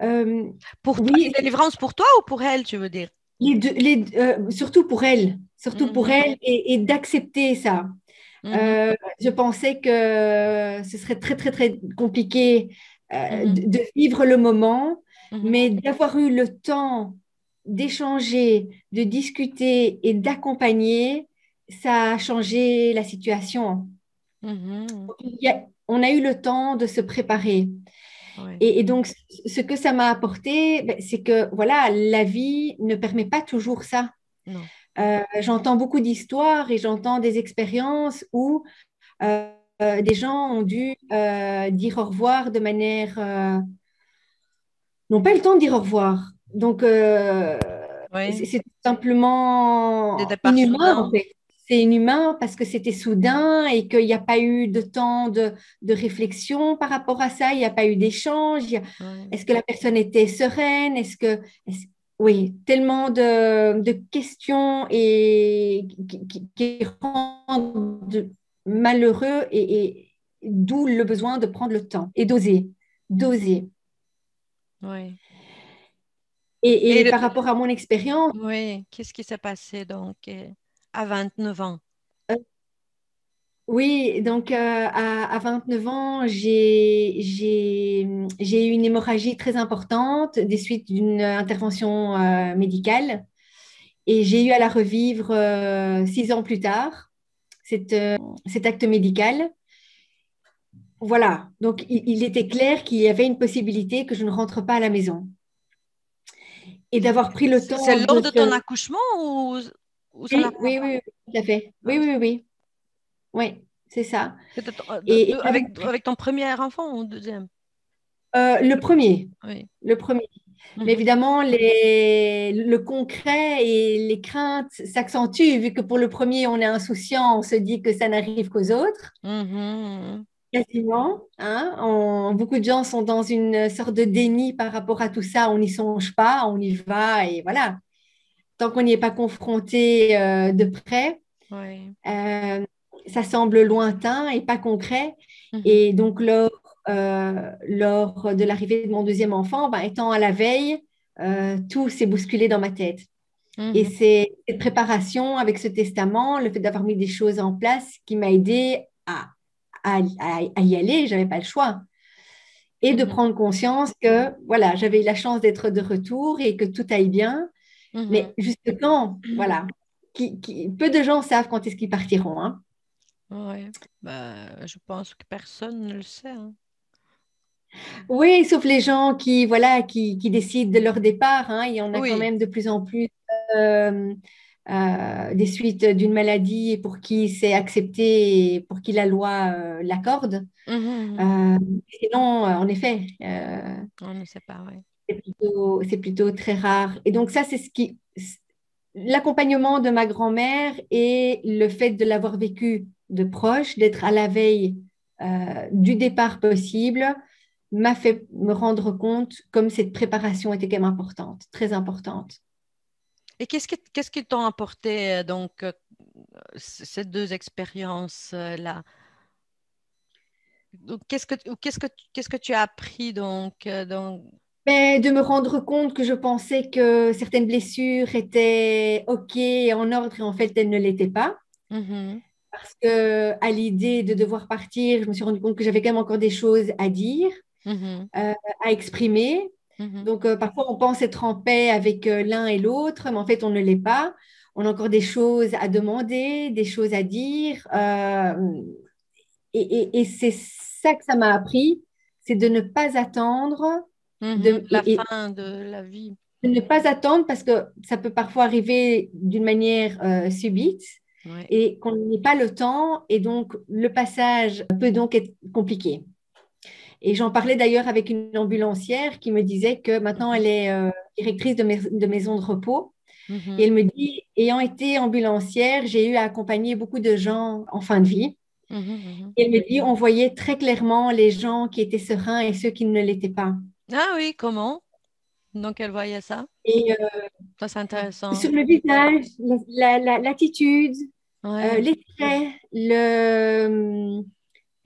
euh, Pour toi, une oui, délivrance pour toi ou pour elle, tu veux dire? surtout pour Mhm, elle, et d'accepter ça. mhm, Je pensais que ce serait très, très, très compliqué mhm, de vivre le moment, mhm, mais d'avoir eu le temps d'échanger, de discuter et d'accompagner, ça a changé la situation. mhm. On a eu le temps de se préparer. Oui, Et donc, ce que ça m'a apporté, ben, c'est que voilà, la vie ne permet pas toujours ça. non. J'entends beaucoup d'histoires et j'entends des expériences où des gens ont dû dire au revoir de manière, n'ont pas eu le temps de dire au revoir. Donc, Oui, c'est tout des simplement départs inhumain, en soudains. fait. C'est inhumain parce que c'était soudain et qu'il n'y a pas eu de temps de réflexion par rapport à ça. Il n'y a pas eu d'échange. Oui. Est-ce que la personne était sereine? Oui, tellement de questions et qui rendent malheureux et d'où le besoin de prendre le temps et d'oser, d'oser. Oui. Et Et par rapport à mon expérience, oui, qu'est-ce qui s'est passé donc à 29 ans? euh, oui, donc à 29 ans, j'ai eu une hémorragie très importante des suites d'une intervention médicale et j'ai eu à la revivre 6 ans plus tard, cet acte médical. voilà, donc il était clair qu'il y avait une possibilité que je ne rentre pas à la maison. Et d'avoir pris le C'est temps lors de de ton se... accouchement ou ça n'a Oui, pas oui, oui, oui, tout à fait. à Oui, oui, oui, oui, c'est ça. C'était Et avec, j'avais pris avec ton premier enfant ou deuxième? le premier, Oui. le premier. Mais Mhm. évidemment, le concret et les craintes s'accentuent, vu que pour le premier, on est insouciant, on se dit que ça n'arrive qu'aux autres, Mhm. quasiment. Hein. Beaucoup de gens sont dans une sorte de déni par rapport à tout ça, on n'y songe pas, on y va, et voilà. Tant qu'on n'y est pas confronté de près, Oui. euh, ça semble lointain et pas concret. Mhm. Et donc, lors de l'arrivée de mon deuxième enfant, ben, étant à la veille, tout s'est bousculé dans ma tête. Et Mhm. c'est cette préparation avec ce testament, le fait d'avoir mis des choses en place qui m'a aidé à y aller, je n'avais pas le choix. Et de Mhm. prendre conscience que voilà, j'avais eu la chance d'être de retour et que tout aille bien. Mhm. Mais juste quand, voilà, peu de gens savent quand est-ce qu'ils partiront. Hein. Ouais. Bah, je pense que personne ne le sait, hein. Oui, sauf les gens qui décident de leur départ. Hein. Il y en a quand Oui. même de plus en plus euh, des suites d'une maladie et pour qui c'est accepté et pour qui la loi l'accorde. Mhm. Euh, Sinon, en effet, On ne sait pas, oui. c'est plutôt très rare. Et donc ça, l'accompagnement de ma grand-mère et le fait de l'avoir vécu de proche, d'être à la veille du départ possible, m'a fait me rendre compte comme cette préparation était quand même importante, très importante. Et qu'est-ce qui t'ont apporté donc ces deux expériences-là? Donc, qu'est-ce que tu as appris donc. Mais de me rendre compte que je pensais que certaines blessures étaient OK, en ordre, et en fait, elles ne l'étaient pas. Mhm. Parce que à l'idée de devoir partir, je me suis rendu compte que j'avais quand même encore des choses à dire, Mhm. euh, à exprimer. Mhm. Donc, parfois, on pense être en paix avec l'un et l'autre, mais en fait, on ne l'est pas. On a encore des choses à demander, des choses à dire. Et c'est ça que ça m'a appris, c'est de ne pas attendre, Mhm. de, La et fin de la vie. de ne pas attendre parce que ça peut parfois arriver d'une manière subite Oui. et qu'on n'ait pas le temps et donc le passage peut donc être compliqué. Et j'en parlais d'ailleurs avec une ambulancière qui me disait que maintenant Mhm. elle est directrice de maison de repos. Et Mhm. elle me dit, ayant été ambulancière, j'ai eu à accompagner beaucoup de gens en fin de vie. Mhm. Mhm. Et elle me dit, on voyait très clairement les gens qui étaient sereins et ceux qui ne l'étaient pas. Ah oui, comment? Donc, elle voyait ça. Et Ça, c'est intéressant. sur le visage, l'attitude, Oui. les traits,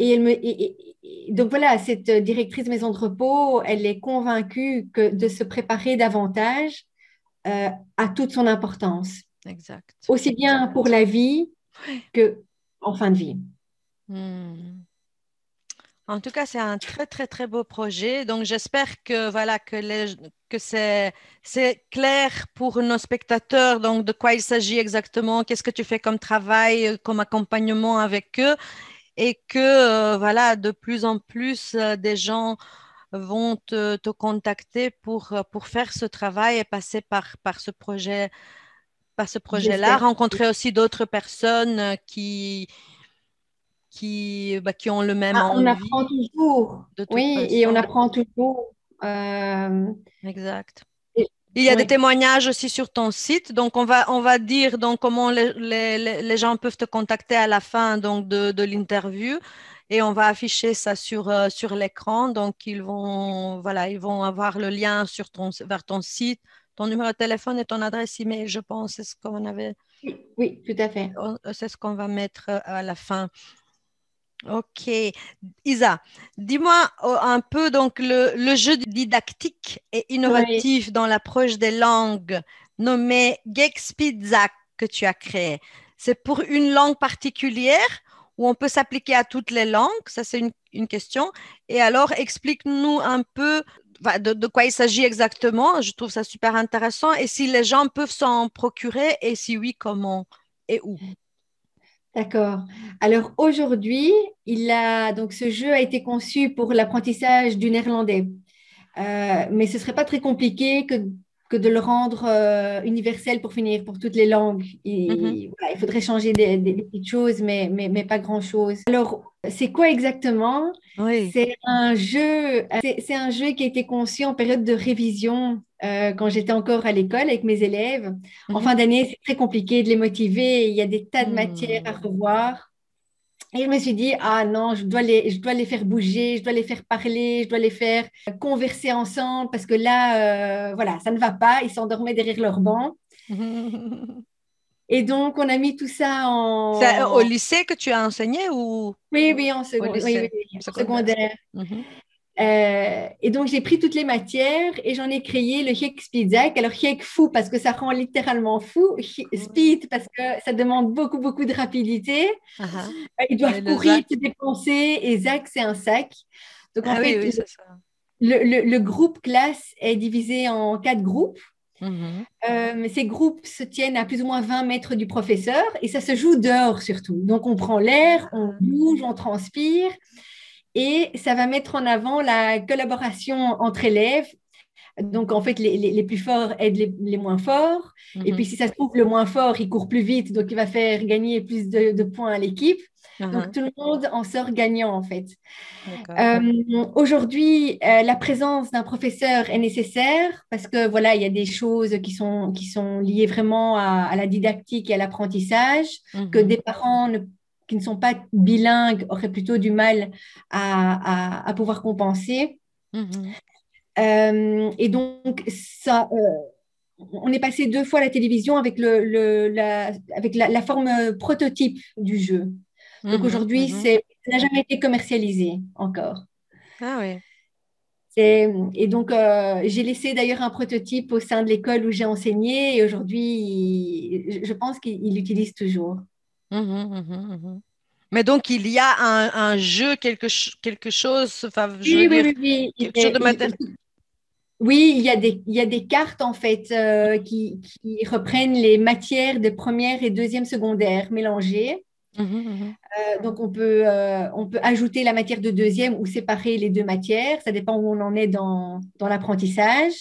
et elle me... donc voilà, cette directrice maison de repos, elle est convaincue que de se préparer davantage a toute son importance, Exact. aussi bien pour la vie que en fin de vie. Hmm. En tout cas, c'est un très, très, très beau projet. Donc, j'espère que, voilà, que c'est clair pour nos spectateurs, donc de quoi il s'agit exactement, qu'est-ce que tu fais comme travail, comme accompagnement avec eux, et que, voilà, de plus en plus, des gens vont te contacter pour faire ce travail et passer par ce projet-là, J'espère. rencontrer aussi d'autres personnes qui ont le même Ah, on apprend envie toujours, de toute oui, et on façon. apprend toujours. Euh, Exact. et- Il y a des oui, témoignages aussi sur ton site, donc on va dire donc comment les gens peuvent te contacter à la fin donc de l'interview et on va afficher ça sur l'écran. Donc ils vont avoir le lien vers ton site, ton numéro de téléphone et ton adresse email, je pense, oui, tout à fait. c'est ce qu'on va mettre à la fin. Ok. Isa, dis-moi un peu donc le jeu didactique et Oui. innovatif dans l'approche des langues nommé Gexpizza que tu as créé. C'est pour une langue particulière ou on peut s'appliquer à toutes les langues? Ça, c'est une question. Et alors, explique-nous un peu de quoi il s'agit exactement. Je trouve ça super intéressant. Et si les gens peuvent s'en procurer et si oui, comment et où? D'accord. Alors aujourd'hui, donc ce jeu a été conçu pour l'apprentissage du néerlandais. Mais ce serait pas très compliqué que de le rendre universel pour finir pour toutes les langues. Mhm. Voilà, il faudrait changer des petites choses, mais pas grand-chose. Alors, c'est quoi exactement? Oui. C'est un jeu qui a été conçu en période de révision quand j'étais encore à l'école avec mes élèves. En Mhm. fin d'année, c'est très compliqué de les motiver. Il y a des tas de matières à Hmm. revoir. Et je me suis dit, ah non, je dois les faire bouger, je dois les faire parler, je dois les faire converser ensemble parce que là, voilà, ça ne va pas. Ils s'endormaient derrière leur banc. Et donc, on a mis tout ça C'est au en... lycée que tu as enseigné ou Oui, oui, au oui, lycée oui, en secondaire? secondaire. Mhm. Et donc, j'ai pris toutes les matières et j'en ai créé le Hek-Speedzak. Alors, Hek fou parce que ça rend littéralement fou. Oui. Speed parce que ça demande beaucoup, beaucoup de rapidité. Ah, ah. Ils Et doivent le courir, se ZAC? dépenser. Et Zach, c'est un sac. Donc, en Ah oui, fait, oui, c'est ça. le groupe classe est divisé en 4 groupes. Mhm. Ces groupes se tiennent à plus ou moins 20 mètres du professeur et ça se joue dehors surtout. Donc, on prend l'air, on Ah. bouge, on transpire et ça va mettre en avant la collaboration entre élèves. Donc, en fait, les plus forts aident les moins forts. Et puis, Mhm. si ça se trouve, le moins fort, il court plus vite, donc il va faire gagner plus de points à l'équipe. Ah, Donc, ah. tout le monde en sort gagnant, en fait. D'accord. Aujourd'hui, la présence d'un professeur est nécessaire parce que voilà, il y a des choses qui sont liées vraiment à la didactique et à l'apprentissage que Mhm. des parents qui ne sont pas bilingues auraient plutôt du mal à pouvoir compenser. Mhm. Et donc, ça, on est passé 2 fois à la télévision avec la forme prototype du jeu. Donc Mhm. aujourd'hui, Mhm. ça n'a jamais été commercialisé encore. Ah oui. Et donc, j'ai laissé d'ailleurs un prototype au sein de l'école où j'ai enseigné et aujourd'hui, je pense qu'il l'utilise toujours. Mhm. Mhm. Mhm. Mais donc, il y a un jeu, quelque chose, enfin, je veux Oui, oui, dire, oui, oui. quelque chose de matériel. Oui, il y a des cartes en fait qui reprennent les matières de première et deuxième secondaire mélangées. Donc, on peut ajouter la matière de deuxième ou séparer les deux matières. Ça dépend où on en est dans l'apprentissage.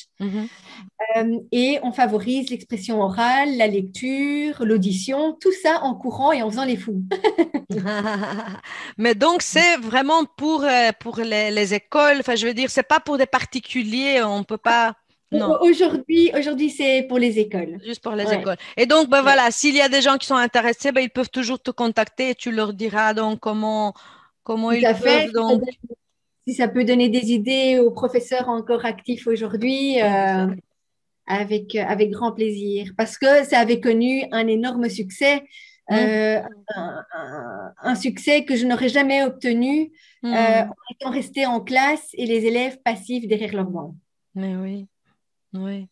Et on favorise l'expression orale, la lecture, l'audition, tout ça en courant et en faisant les fous. Mais donc, c'est vraiment pour les écoles. Enfin, je veux dire, c'est pas pour des particuliers. On peut pas. Non, Aujourd'hui, c'est pour les écoles. juste pour les Ouais, écoles. Et donc, ben ouais, voilà, s'il y a des gens qui sont intéressés, ben, ils peuvent toujours te contacter et tu leur diras donc comment tout ils à peuvent fait. donc. Si ça peut donner des idées aux professeurs encore actifs aujourd'hui, Exact. avec grand plaisir. Parce que ça avait connu un énorme succès, Mhm. un succès que je n'aurais jamais obtenu Mhm. en étant restée en classe et les élèves passifs derrière leur banc. Mais oui, oui.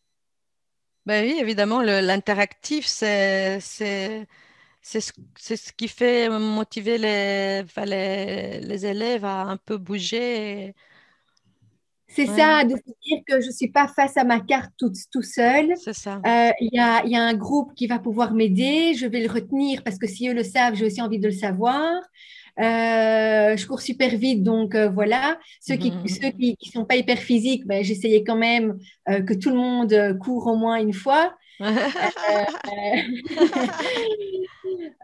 Ben oui, évidemment, l'interactif, c'est ce qui fait motiver enfin, les élèves à un peu bouger. C'est Ouais, ça, de se dire que je ne suis pas face à ma carte tout seul. c'est ça. Il y a un groupe qui va pouvoir m'aider, je vais le retenir parce que si eux le savent, j'ai aussi envie de le savoir. Je cours super vite, donc voilà. Ceux qui ceux Mhm. qui, qui sont pas hyper physiques, ben, j'essayais quand même que tout le monde court au moins une fois.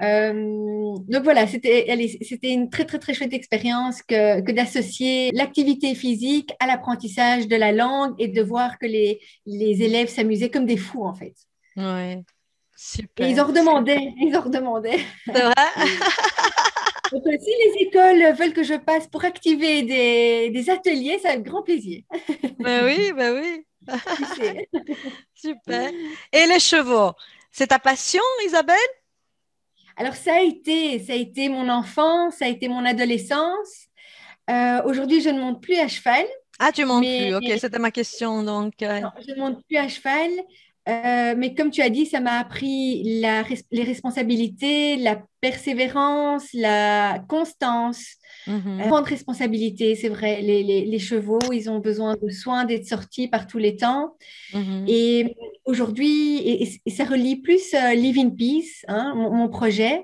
Donc voilà, c'était une très, très, très chouette expérience que d'associer l'activité physique à l'apprentissage de la langue et de voir que les élèves s'amusaient comme des fous, en fait. Ouais, Et ils super. en redemandaient, ils en redemandaient. C'est vrai? Donc, si les écoles veulent que je passe pour activer des ateliers, ça avec grand plaisir. Ben oui, Tu sais. super. Et les chevaux, c'est ta passion, Isabelle? Alors, ça a été mon enfance, ça a été mon adolescence. Aujourd'hui, je ne monte plus à cheval, Ah, tu montes mais plus. Ok, c'était ma question. Donc, non, je ne monte plus à cheval. Mais comme tu as dit, ça m'a appris les responsabilités, la persévérance, la constance, mhm, grande responsabilité, c'est vrai. Les chevaux, ils ont besoin de soins, d'être sortis par tous les temps. mhm, Et aujourd'hui, et ça relie plus Live in Peace, hein, mon projet.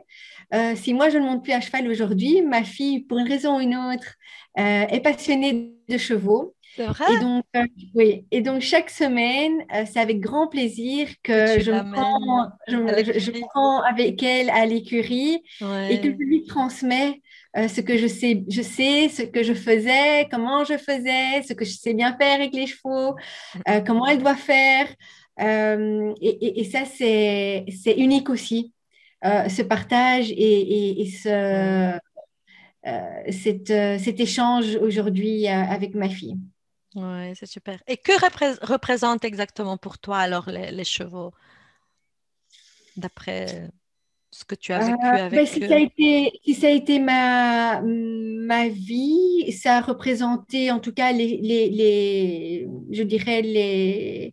si moi je ne monte plus à cheval aujourd'hui, ma fille, pour une raison ou une autre, est passionnée de chevaux. C'est vrai Et donc, oui, et donc chaque semaine, c'est avec grand plaisir que que tu l'amènes à je l'écurie. prends avec elle à l'écurie et que Ouais. je lui transmets ce que je sais, ce que je faisais, comment je faisais, ce que je sais bien faire avec les chevaux, comment elle doit faire. Et ça, c'est unique aussi, ce partage et cet échange aujourd'hui avec ma fille. Ouais, c'est super. Et que représentent exactement pour toi alors les chevaux, d'après ce que tu as vécu Ben, avec eux? si ça a été ma vie, ça a représenté en tout cas je dirais les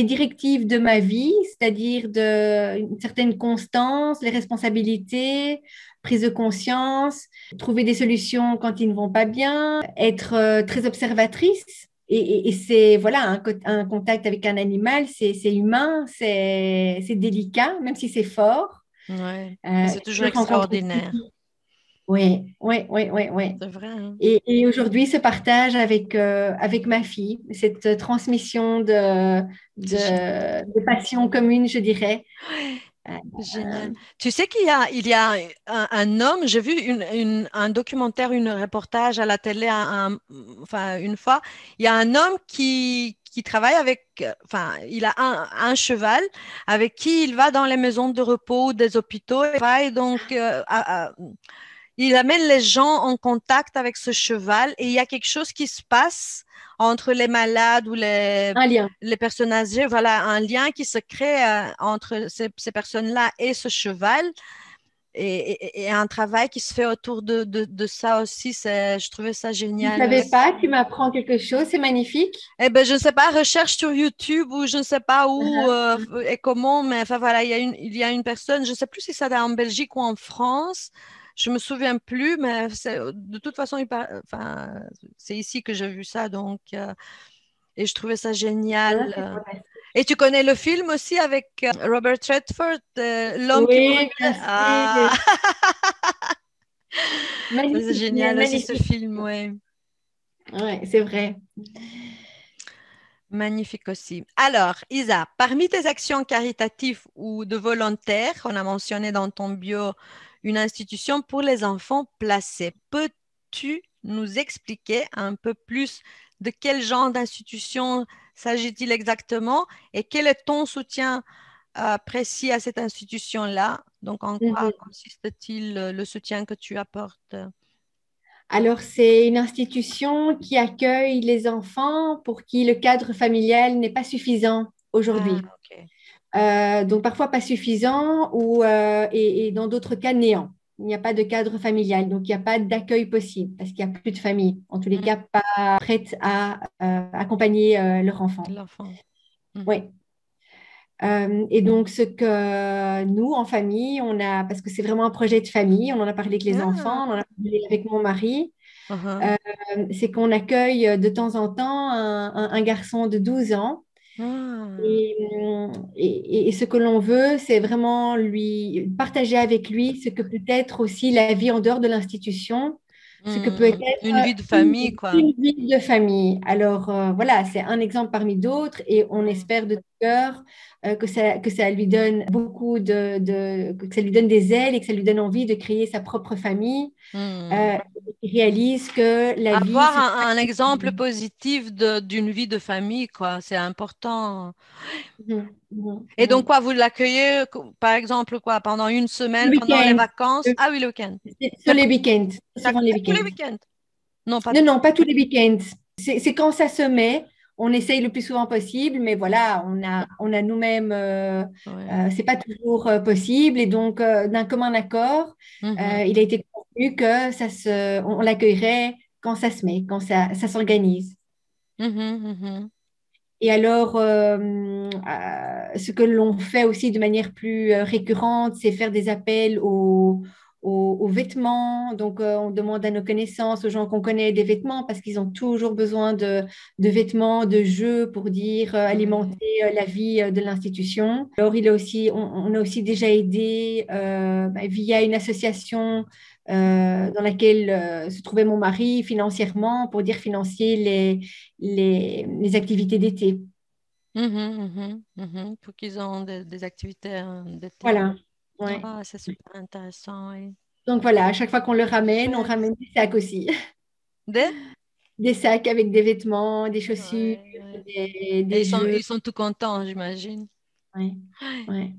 directives de ma vie, c'est-à-dire une certaine constance, les responsabilités, prise de conscience, trouver des solutions quand ils ne vont pas bien, être très observatrice. Et c'est voilà un contact avec un animal, c'est humain, c'est délicat, même si c'est fort. Ouais. Mais c'est toujours Je rencontre aussi. extraordinaire. Oui, oui, oui, oui, oui. C'est vrai, hein? Et aujourd'hui, ce partage avec ma fille, cette transmission C'est génial. de passion commune, je dirais. Euh, C'est génial. Tu sais qu'il y a un homme, j'ai vu un documentaire, une reportage à la télé, enfin une fois, il y a un homme qui travaille avec, enfin, il a un cheval avec qui il va dans les maisons de repos des hôpitaux et travaille donc il amène les gens en contact avec ce cheval et il y a quelque chose qui se passe entre les malades ou un lien. les personnes âgées. Voilà, un lien qui se crée entre ces personnes-là et ce cheval et un travail qui se fait autour de ça aussi. Je trouvais ça Je ne génial savais aussi. pas, tu m'apprends quelque chose, c'est magnifique. Eh ben, je ne sais pas, recherche sur YouTube ou je ne sais pas où et comment, mais enfin voilà, il y a une personne, je ne sais plus si c'est en Belgique ou en France, je me souviens plus, mais de toute façon, enfin, c'est ici que j'ai vu ça, donc, et je trouvais ça génial. Hein, c'est fantastique. Et tu connais le film aussi avec Robert Redford, L'homme qui me Oui, bien regardait? Ah, sûr. ça, c'est Magnifique, génial aussi ce magnifique. film, ouais. Ouais, c'est vrai. Magnifique aussi. Alors, Isa, parmi tes actions caritatives ou de volontaires, on a mentionné dans ton bio une institution pour les enfants placés. Peux-tu nous expliquer un peu plus de quel genre d'institution s'agit-il exactement et quel est ton soutien précis à cette institution-là? Donc, en quoi Mhm. consiste-t-il le soutien que tu apportes? Alors, c'est une institution qui accueille les enfants pour qui le cadre familial n'est pas suffisant Ah, aujourd'hui. ok. Donc, parfois pas suffisant et dans d'autres cas, néant. Il n'y a pas de cadre familial, donc il n'y a pas d'accueil possible parce qu'il n'y a plus de famille, en tous les Mm, cas, pas prête à accompagner leur enfant. l'enfant. Mhm. Oui. Et donc, ce que nous, en famille, on a, parce que c'est vraiment un projet de famille, on en a parlé avec les Ah, enfants, on en a parlé avec mon mari, uh-huh. euh, c'est qu'on accueille de temps en temps un garçon de 12 ans. Ah. Et ce que l'on veut, c'est vraiment lui partager avec lui ce que peut être aussi la vie en dehors de l'institution, ce que peut Une être vie de famille, quoi. une vie de famille. Alors voilà, c'est un exemple parmi d'autres et on Ouais. espère de tout cœur que ça lui donne que ça lui donne des ailes et que ça lui donne envie de créer sa propre famille. Hmm. Euh, il réalise que la vie, Avoir c'est un exemple positif d'une vie de famille, quoi, c'est important. Mhm, mhm, Et donc, mhm. quoi, vous l'accueillez, par exemple, quoi, pendant une Le semaine, pendant les week-end. vacances? Ah oui, le week-end. C'est sur Mais les week-ends, souvent les tous les week-ends. week-ends? Non, pas Non, tous. non, pas tous les week-ends. C'est quand ça se met. On essaye le plus souvent possible, mais voilà, on a nous-mêmes, Ouais. c'est pas toujours possible. Et donc, d'un commun accord, Mhm, il a été convenu que on l'accueillerait quand ça se met, quand ça s'organise. mhm, mhm. Et alors, ce que l'on fait aussi de manière plus récurrente, c'est faire des appels aux vêtements. Donc, on demande à nos connaissances, aux gens qu'on connaît des vêtements parce qu'ils ont toujours besoin de vêtements, de jeux pour dire Ouais. alimenter la vie de l'institution. Alors, on a aussi déjà aidé via une association dans laquelle se trouvait mon mari financièrement pour dire financer les activités d'été. Pour qu'ils aient des activités d'été. Voilà. Ouais. Ah, c'est super intéressant, oui. Donc voilà, à chaque fois qu'on le ramène, on Chouette. ramène des sacs aussi. Des? Des sacs avec des vêtements, des chaussures, Ouais, ouais. Et des jeux. ils sont tout contents, j'imagine. Ouais. Ouais.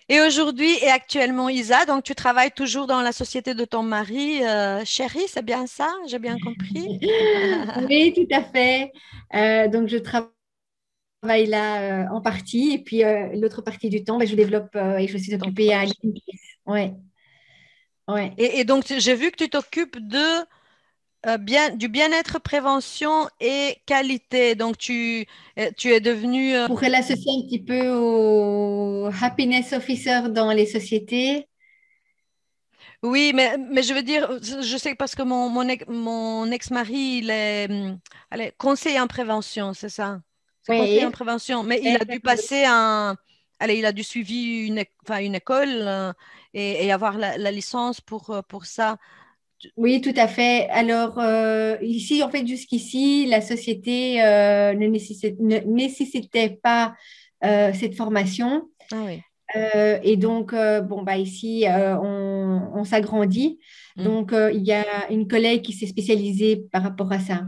Et aujourd'hui et actuellement, Isa, donc tu travailles toujours dans la société de ton mari, chéri, c'est bien ça? J'ai bien compris? Oui, tout à fait. Donc, je travaille là en partie. Et puis, l'autre partie du temps, ben, je développe et je suis Ton occupée à projet. Nice. Ouais. Ouais. Et donc, j'ai vu que tu t'occupes de du bien-être, prévention et qualité. Donc, tu es devenu... On pourrait l'associer un petit peu au happiness officer dans les sociétés. oui, mais je veux dire, je sais parce que mon ex-mari, il est allez, conseiller en prévention, c'est ça? C'est conseiller en Oui. prévention, mais il a dû passer allez, il a dû suivre enfin, une école et avoir la licence pour ça. Oui, tout à fait. Alors, ici, en fait, jusqu'ici, la société ne nécessitait pas cette formation. Ah oui. Et donc, bon, bah, ici, on s'agrandit. Mm. Donc, il y a une collègue qui s'est spécialisée par rapport à ça.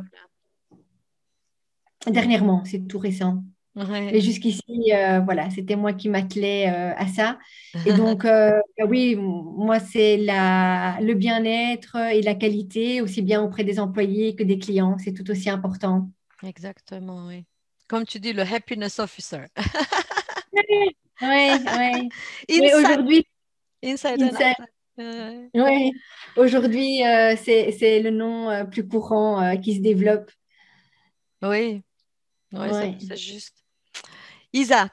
Dernièrement, c'est tout récent. Mais Ouais. jusqu'ici, voilà, c'était moi qui m'attelais à ça. Et donc, bah oui, moi, c'est le bien-être et la qualité, aussi bien auprès des employés que des clients. C'est tout aussi important. Exactement, oui. Comme tu dis, le happiness officer. Oui, oui. Oui, Inside, aujourd'hui, inside and Inside, outside. oui. Aujourd'hui, c'est le nom plus courant qui se développe. Oui, oui, Ouais. c'est juste. Isa,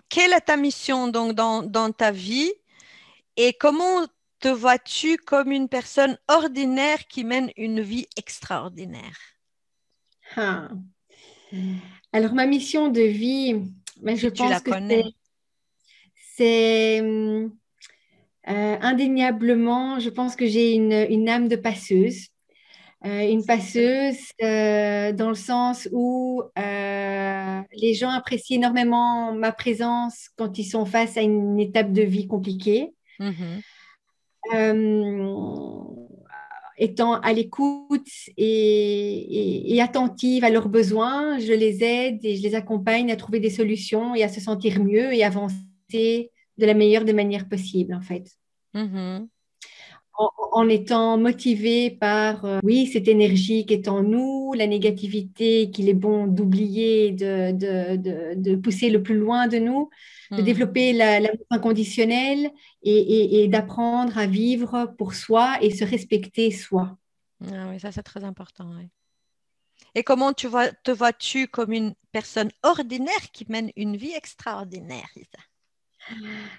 quelle est ta mission donc dans ta vie et comment te vois-tu comme une personne ordinaire qui mène une vie extraordinaire? Ah. Alors, ma mission de vie, ben, je Si tu la pense que connais. c'est indéniablement, je pense que j'ai une âme de passeuse. Une passeuse dans le sens où les gens apprécient énormément ma présence quand ils sont face à une étape de vie compliquée. Mhm. Euh, Étant à l'écoute et attentive à leurs besoins, je les aide et je les accompagne à trouver des solutions et à se sentir mieux et avancer de la meilleure des manières possibles, en fait. Mhm. En étant motivé par, oui, cette énergie qui est en nous, la négativité qu'il est bon d'oublier, de pousser le plus loin de nous, de Mhm. développer l'amour inconditionnel et d'apprendre à vivre pour soi et se respecter soi. Ah oui, ça c'est très important. Oui. Et comment te vois-tu comme une personne ordinaire qui mène une vie extraordinaire, Isa?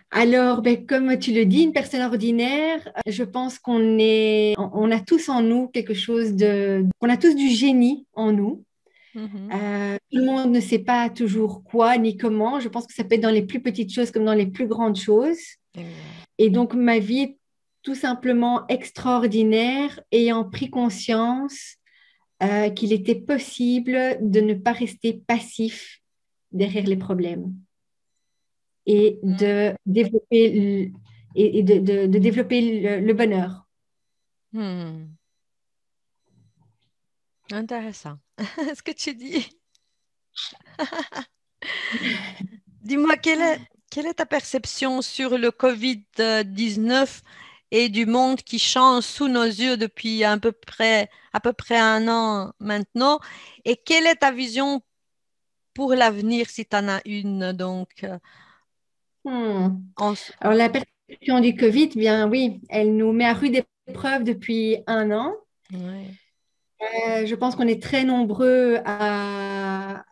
Alors, ben, comme tu le dis, une personne ordinaire, je pense on a tous en nous quelque chose on a tous du génie en nous. Mhm. Tout le monde ne sait pas toujours quoi ni comment. Je pense que ça peut être dans les plus petites choses comme dans les plus grandes choses. Exact. Et donc, ma vie est tout simplement extraordinaire, ayant pris conscience qu'il était possible de ne pas rester passif derrière les problèmes et de développer de développer le bonheur. Hmm. Intéressant. Ce que tu dis. Dis-moi, quelle est ta perception sur le Covid-19 et du monde qui change sous nos yeux depuis à peu près un an maintenant? Et quelle est ta vision pour l'avenir, si tu en as une, donc, Hmm. en s- Alors, la perception du Covid, bien oui, elle nous met à rude épreuve depuis un an. ouais. Je pense qu'on est très nombreux à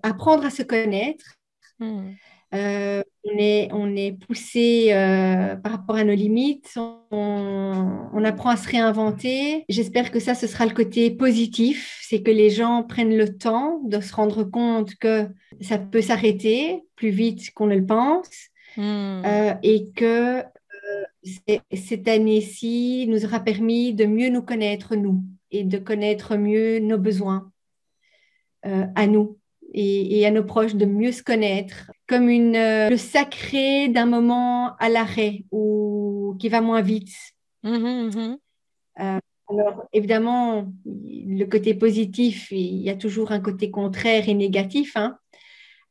apprendre à se connaître, Hmm. On est poussé par rapport à nos limites, on apprend à se réinventer. J'espère que ça, ce sera le côté positif, c'est que les gens prennent le temps de se rendre compte que ça peut s'arrêter plus vite qu'on ne le pense et que cette année-ci nous aura permis de mieux nous connaître, nous, et de connaître mieux nos besoins à nous et à nos proches, de mieux se connaître, comme le sacré d'un moment à l'arrêt ou qui va moins vite. Euh, alors, évidemment, le côté positif, il y a toujours un côté contraire et négatif, hein.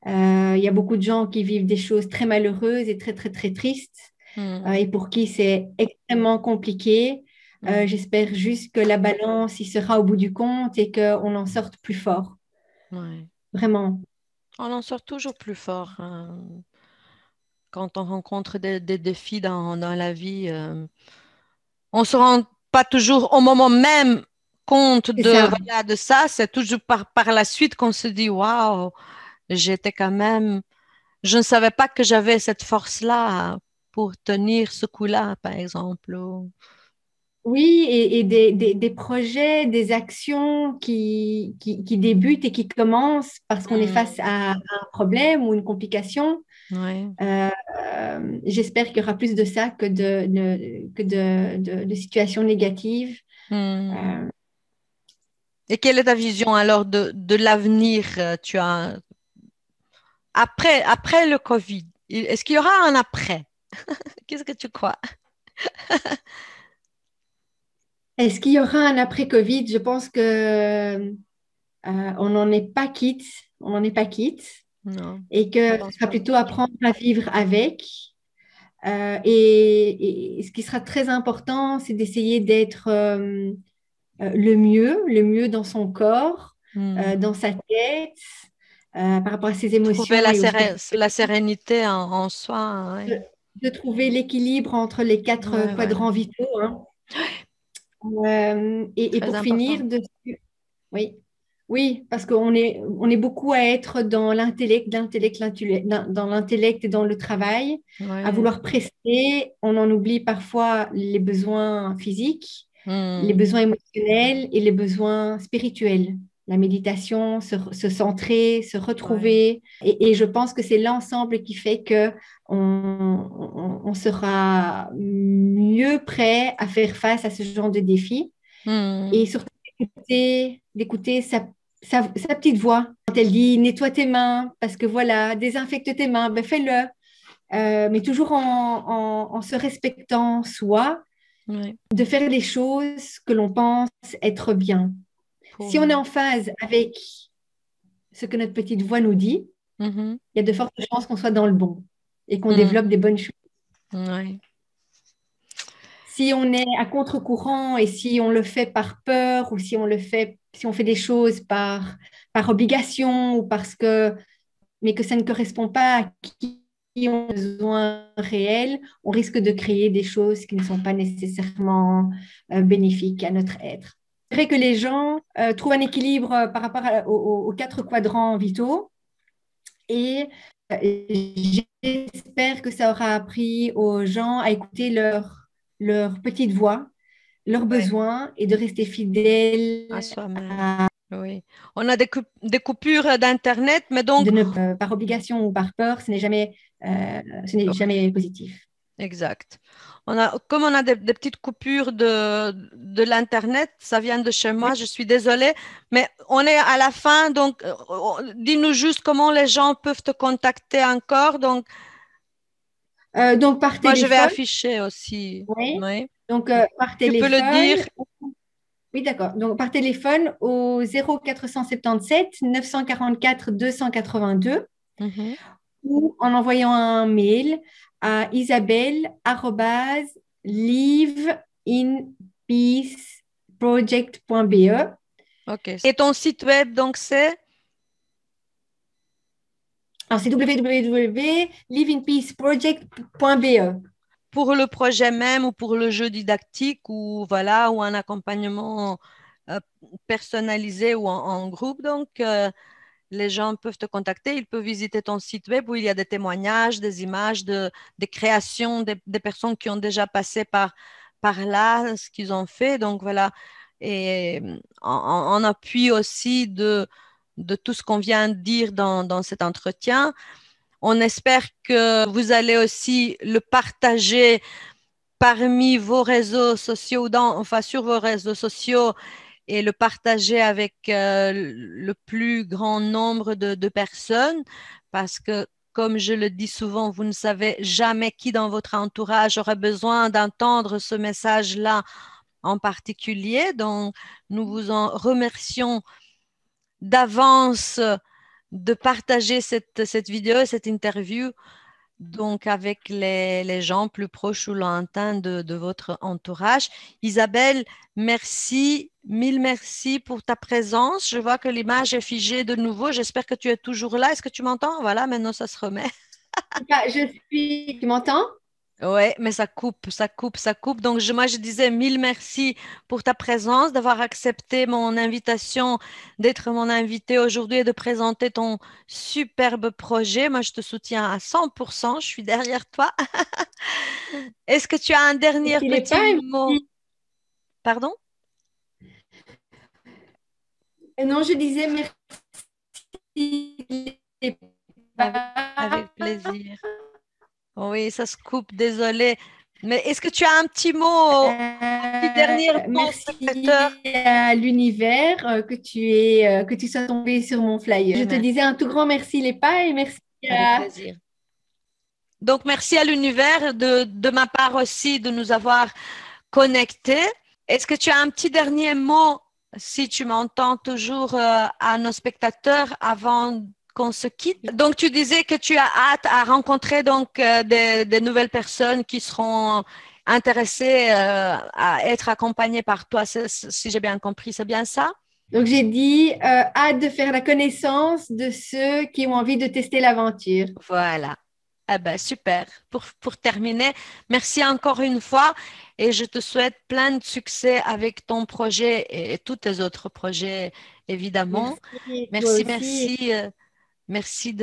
Il y a beaucoup de gens qui vivent des choses très malheureuses et très, très, très tristes et pour qui c'est extrêmement compliqué. J'espère juste que la balance y sera au bout du compte et qu'on en sorte plus fort. Ouais. Vraiment. On en sort toujours plus fort, hein. Quand on rencontre des défis dans la vie. On ne se rend pas toujours au moment même compte C'est ça. voilà, de ça. C'est toujours par la suite qu'on se dit, waouh, j'étais quand même, je ne savais pas que j'avais cette force-là pour tenir ce coup-là, par exemple. Oui, et des projets, des actions qui débutent et qui commencent parce qu'on est face à un problème ou une complication. Ouais. J'espère qu'il y aura plus de ça que de situations négatives. Hmm. Euh, Et quelle est ta vision alors de l'avenir? Tu as après le Covid, est-ce qu'il y aura un après? Qu'est-ce que tu crois? Est-ce qu'il y aura un après-Covid? Je pense que on n'en est pas quitte, on n'en est pas quitte, Non, et je que ce pense sera pas. plutôt apprendre à vivre avec. Et ce qui sera très important, c'est d'essayer d'être le mieux dans son corps, Hmm. dans sa tête, par rapport à ses Trouver émotions et aux la sérénité en soi, hein, de, ouais. de trouver l'équilibre entre les quatre Ouais, voilà. quadrants vitaux, hein. Et Très pour important. finir, oui, oui, parce on est beaucoup à être dans dans l'intellect et dans le travail, à Ouais. vouloir prester. On en oublie parfois les besoins physiques, les Hmm. besoins émotionnels et les besoins spirituels. La méditation, se centrer, se Ouais. retrouver. Et je pense que c'est l'ensemble qui fait que on sera mieux prêt à faire face à ce genre de défis Hmm. et surtout d'écouter sa petite voix. Quand elle dit nettoie tes mains, parce que voilà, désinfecte tes mains, ben fais-le. Mais toujours en se respectant soi, Ouais. de faire les choses que l'on pense être bien. Pour Si on est en phase avec ce que notre petite voix nous dit, Mhm. il y a de fortes chances qu'on soit dans le bon et qu'on Hmm. développe des bonnes choses. Ouais. Si on est à contre-courant et si on le fait par peur ou si on fait des choses par obligation ou mais que ça ne correspond pas à qui ont besoin réel, on risque de créer des choses qui ne sont pas nécessairement bénéfiques à notre être. C'est vrai que les gens trouvent un équilibre par rapport aux quatre quadrants vitaux et j'espère que ça aura appris aux gens à écouter leur petite voix, leurs Ouais. besoins et de rester À fidèles soi-même. Oui. On a des coupures d'Internet, mais donc, par obligation ou par peur, ce n'est jamais positif. exact. Comme on a des petites coupures de l'Internet, ça vient de chez Oui. moi, je suis désolée, mais on est à la fin, donc dis-nous juste comment les gens peuvent te contacter encore. Donc, Donc par moi, je vais téléphone, afficher aussi. oui. Oui. Donc par Tu peux le dire. téléphone, oui d'accord. Donc par téléphone au 0477 944 282 Mhm. ou en envoyant un mail à isabelle@liveinpeaceproject.be. OK. Et ton site web, donc, c'est Alors, c'est www.liveinpeaceproject.be. pour le projet même ou pour le jeu didactique ou voilà, ou un accompagnement euh, personnalisé ou en groupe. Donc, les gens peuvent te contacter, ils peuvent visiter ton site web où il y a des témoignages, des images, des créations, des personnes qui ont déjà passé par là, ce qu'ils ont fait. Donc voilà, et en appui aussi de tout ce qu'on vient de dire dans cet entretien. On espère que vous allez aussi le partager parmi vos réseaux sociaux, enfin sur vos réseaux sociaux et le partager avec le plus grand nombre de personnes parce que, comme je le dis souvent, vous ne savez jamais qui dans votre entourage aurait besoin d'entendre ce message-là en particulier. Donc, nous vous en remercions d'avance de partager cette vidéo, cette interview donc avec les gens plus proches ou lointains de votre entourage. Isabelle, merci, mille merci pour ta présence. Je vois que l'image est figée de nouveau. J'espère que tu es toujours là. Est-ce que tu m'entends? Voilà, maintenant ça se remet. Ah, tu m'entends? Ouais, mais ça coupe, ça coupe, ça coupe. Donc, moi, je disais mille merci pour ta présence, d'avoir accepté mon invitation, d'être mon invité aujourd'hui et de présenter ton superbe projet. Moi, je te soutiens à 100%. Je suis derrière toi. Est-ce que tu as un dernier Merci les petit pas. mot? Pardon? Non, je disais merci les Avec pas. plaisir. Oui, ça se coupe, désolé. Mais est-ce que tu as un petit mot, un petit dernier mot aux spectateurs? Merci à l'univers que tu sois tombé sur mon flyer. Je te Merci, disais un tout grand merci les pas et merci avec à... plaisir. Donc, merci à l'univers de ma part aussi de nous avoir connectés. Est-ce que tu as un petit dernier mot, si tu m'entends toujours, à nos spectateurs avant qu'on se quitte? Donc, tu disais que tu as hâte à rencontrer donc des nouvelles personnes qui seront intéressées à être accompagnées par toi, si j'ai bien compris, c'est bien ça? Donc j'ai dit hâte de faire la connaissance de ceux qui ont envie de tester l'aventure. Voilà. Ah ben, super. Pour terminer, merci encore une fois et je te souhaite plein de succès avec ton projet et tous tes autres projets, évidemment. Merci, toi Merci, aussi. merci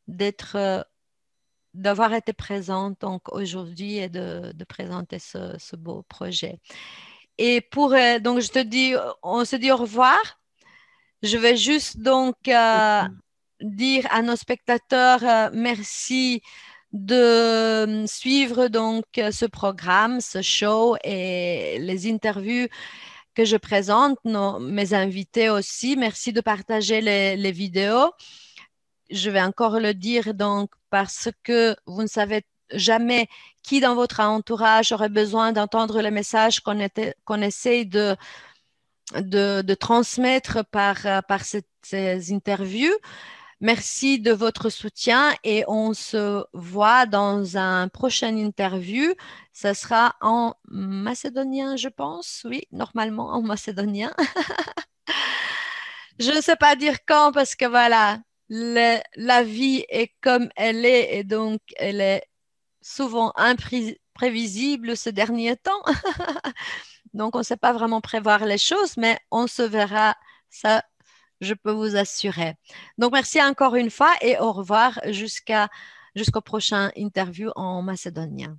d'être, d'avoir été présente donc aujourd'hui et de présenter ce beau projet. Et donc je te dis, on se dit au revoir. Je vais juste donc dire à nos spectateurs merci de suivre donc ce programme, ce show et les interviews que je présente, mes invités aussi. Merci de partager les vidéos. Je vais encore le dire donc parce que vous ne savez jamais qui dans votre entourage aurait besoin d'entendre le message qu'on essaye de transmettre par ces interviews. Merci de votre soutien et on se voit dans un prochain interview. Ça sera en macédonien, je pense. Oui, normalement en macédonien. Je ne sais pas dire quand parce que voilà, la vie est comme elle est et donc elle est souvent imprévisible ces derniers temps. Donc on ne sait pas vraiment prévoir les choses, mais on se verra. Ça, je peux vous assurer. Donc, merci encore une fois et au revoir jusqu'au prochain interview en macédonien.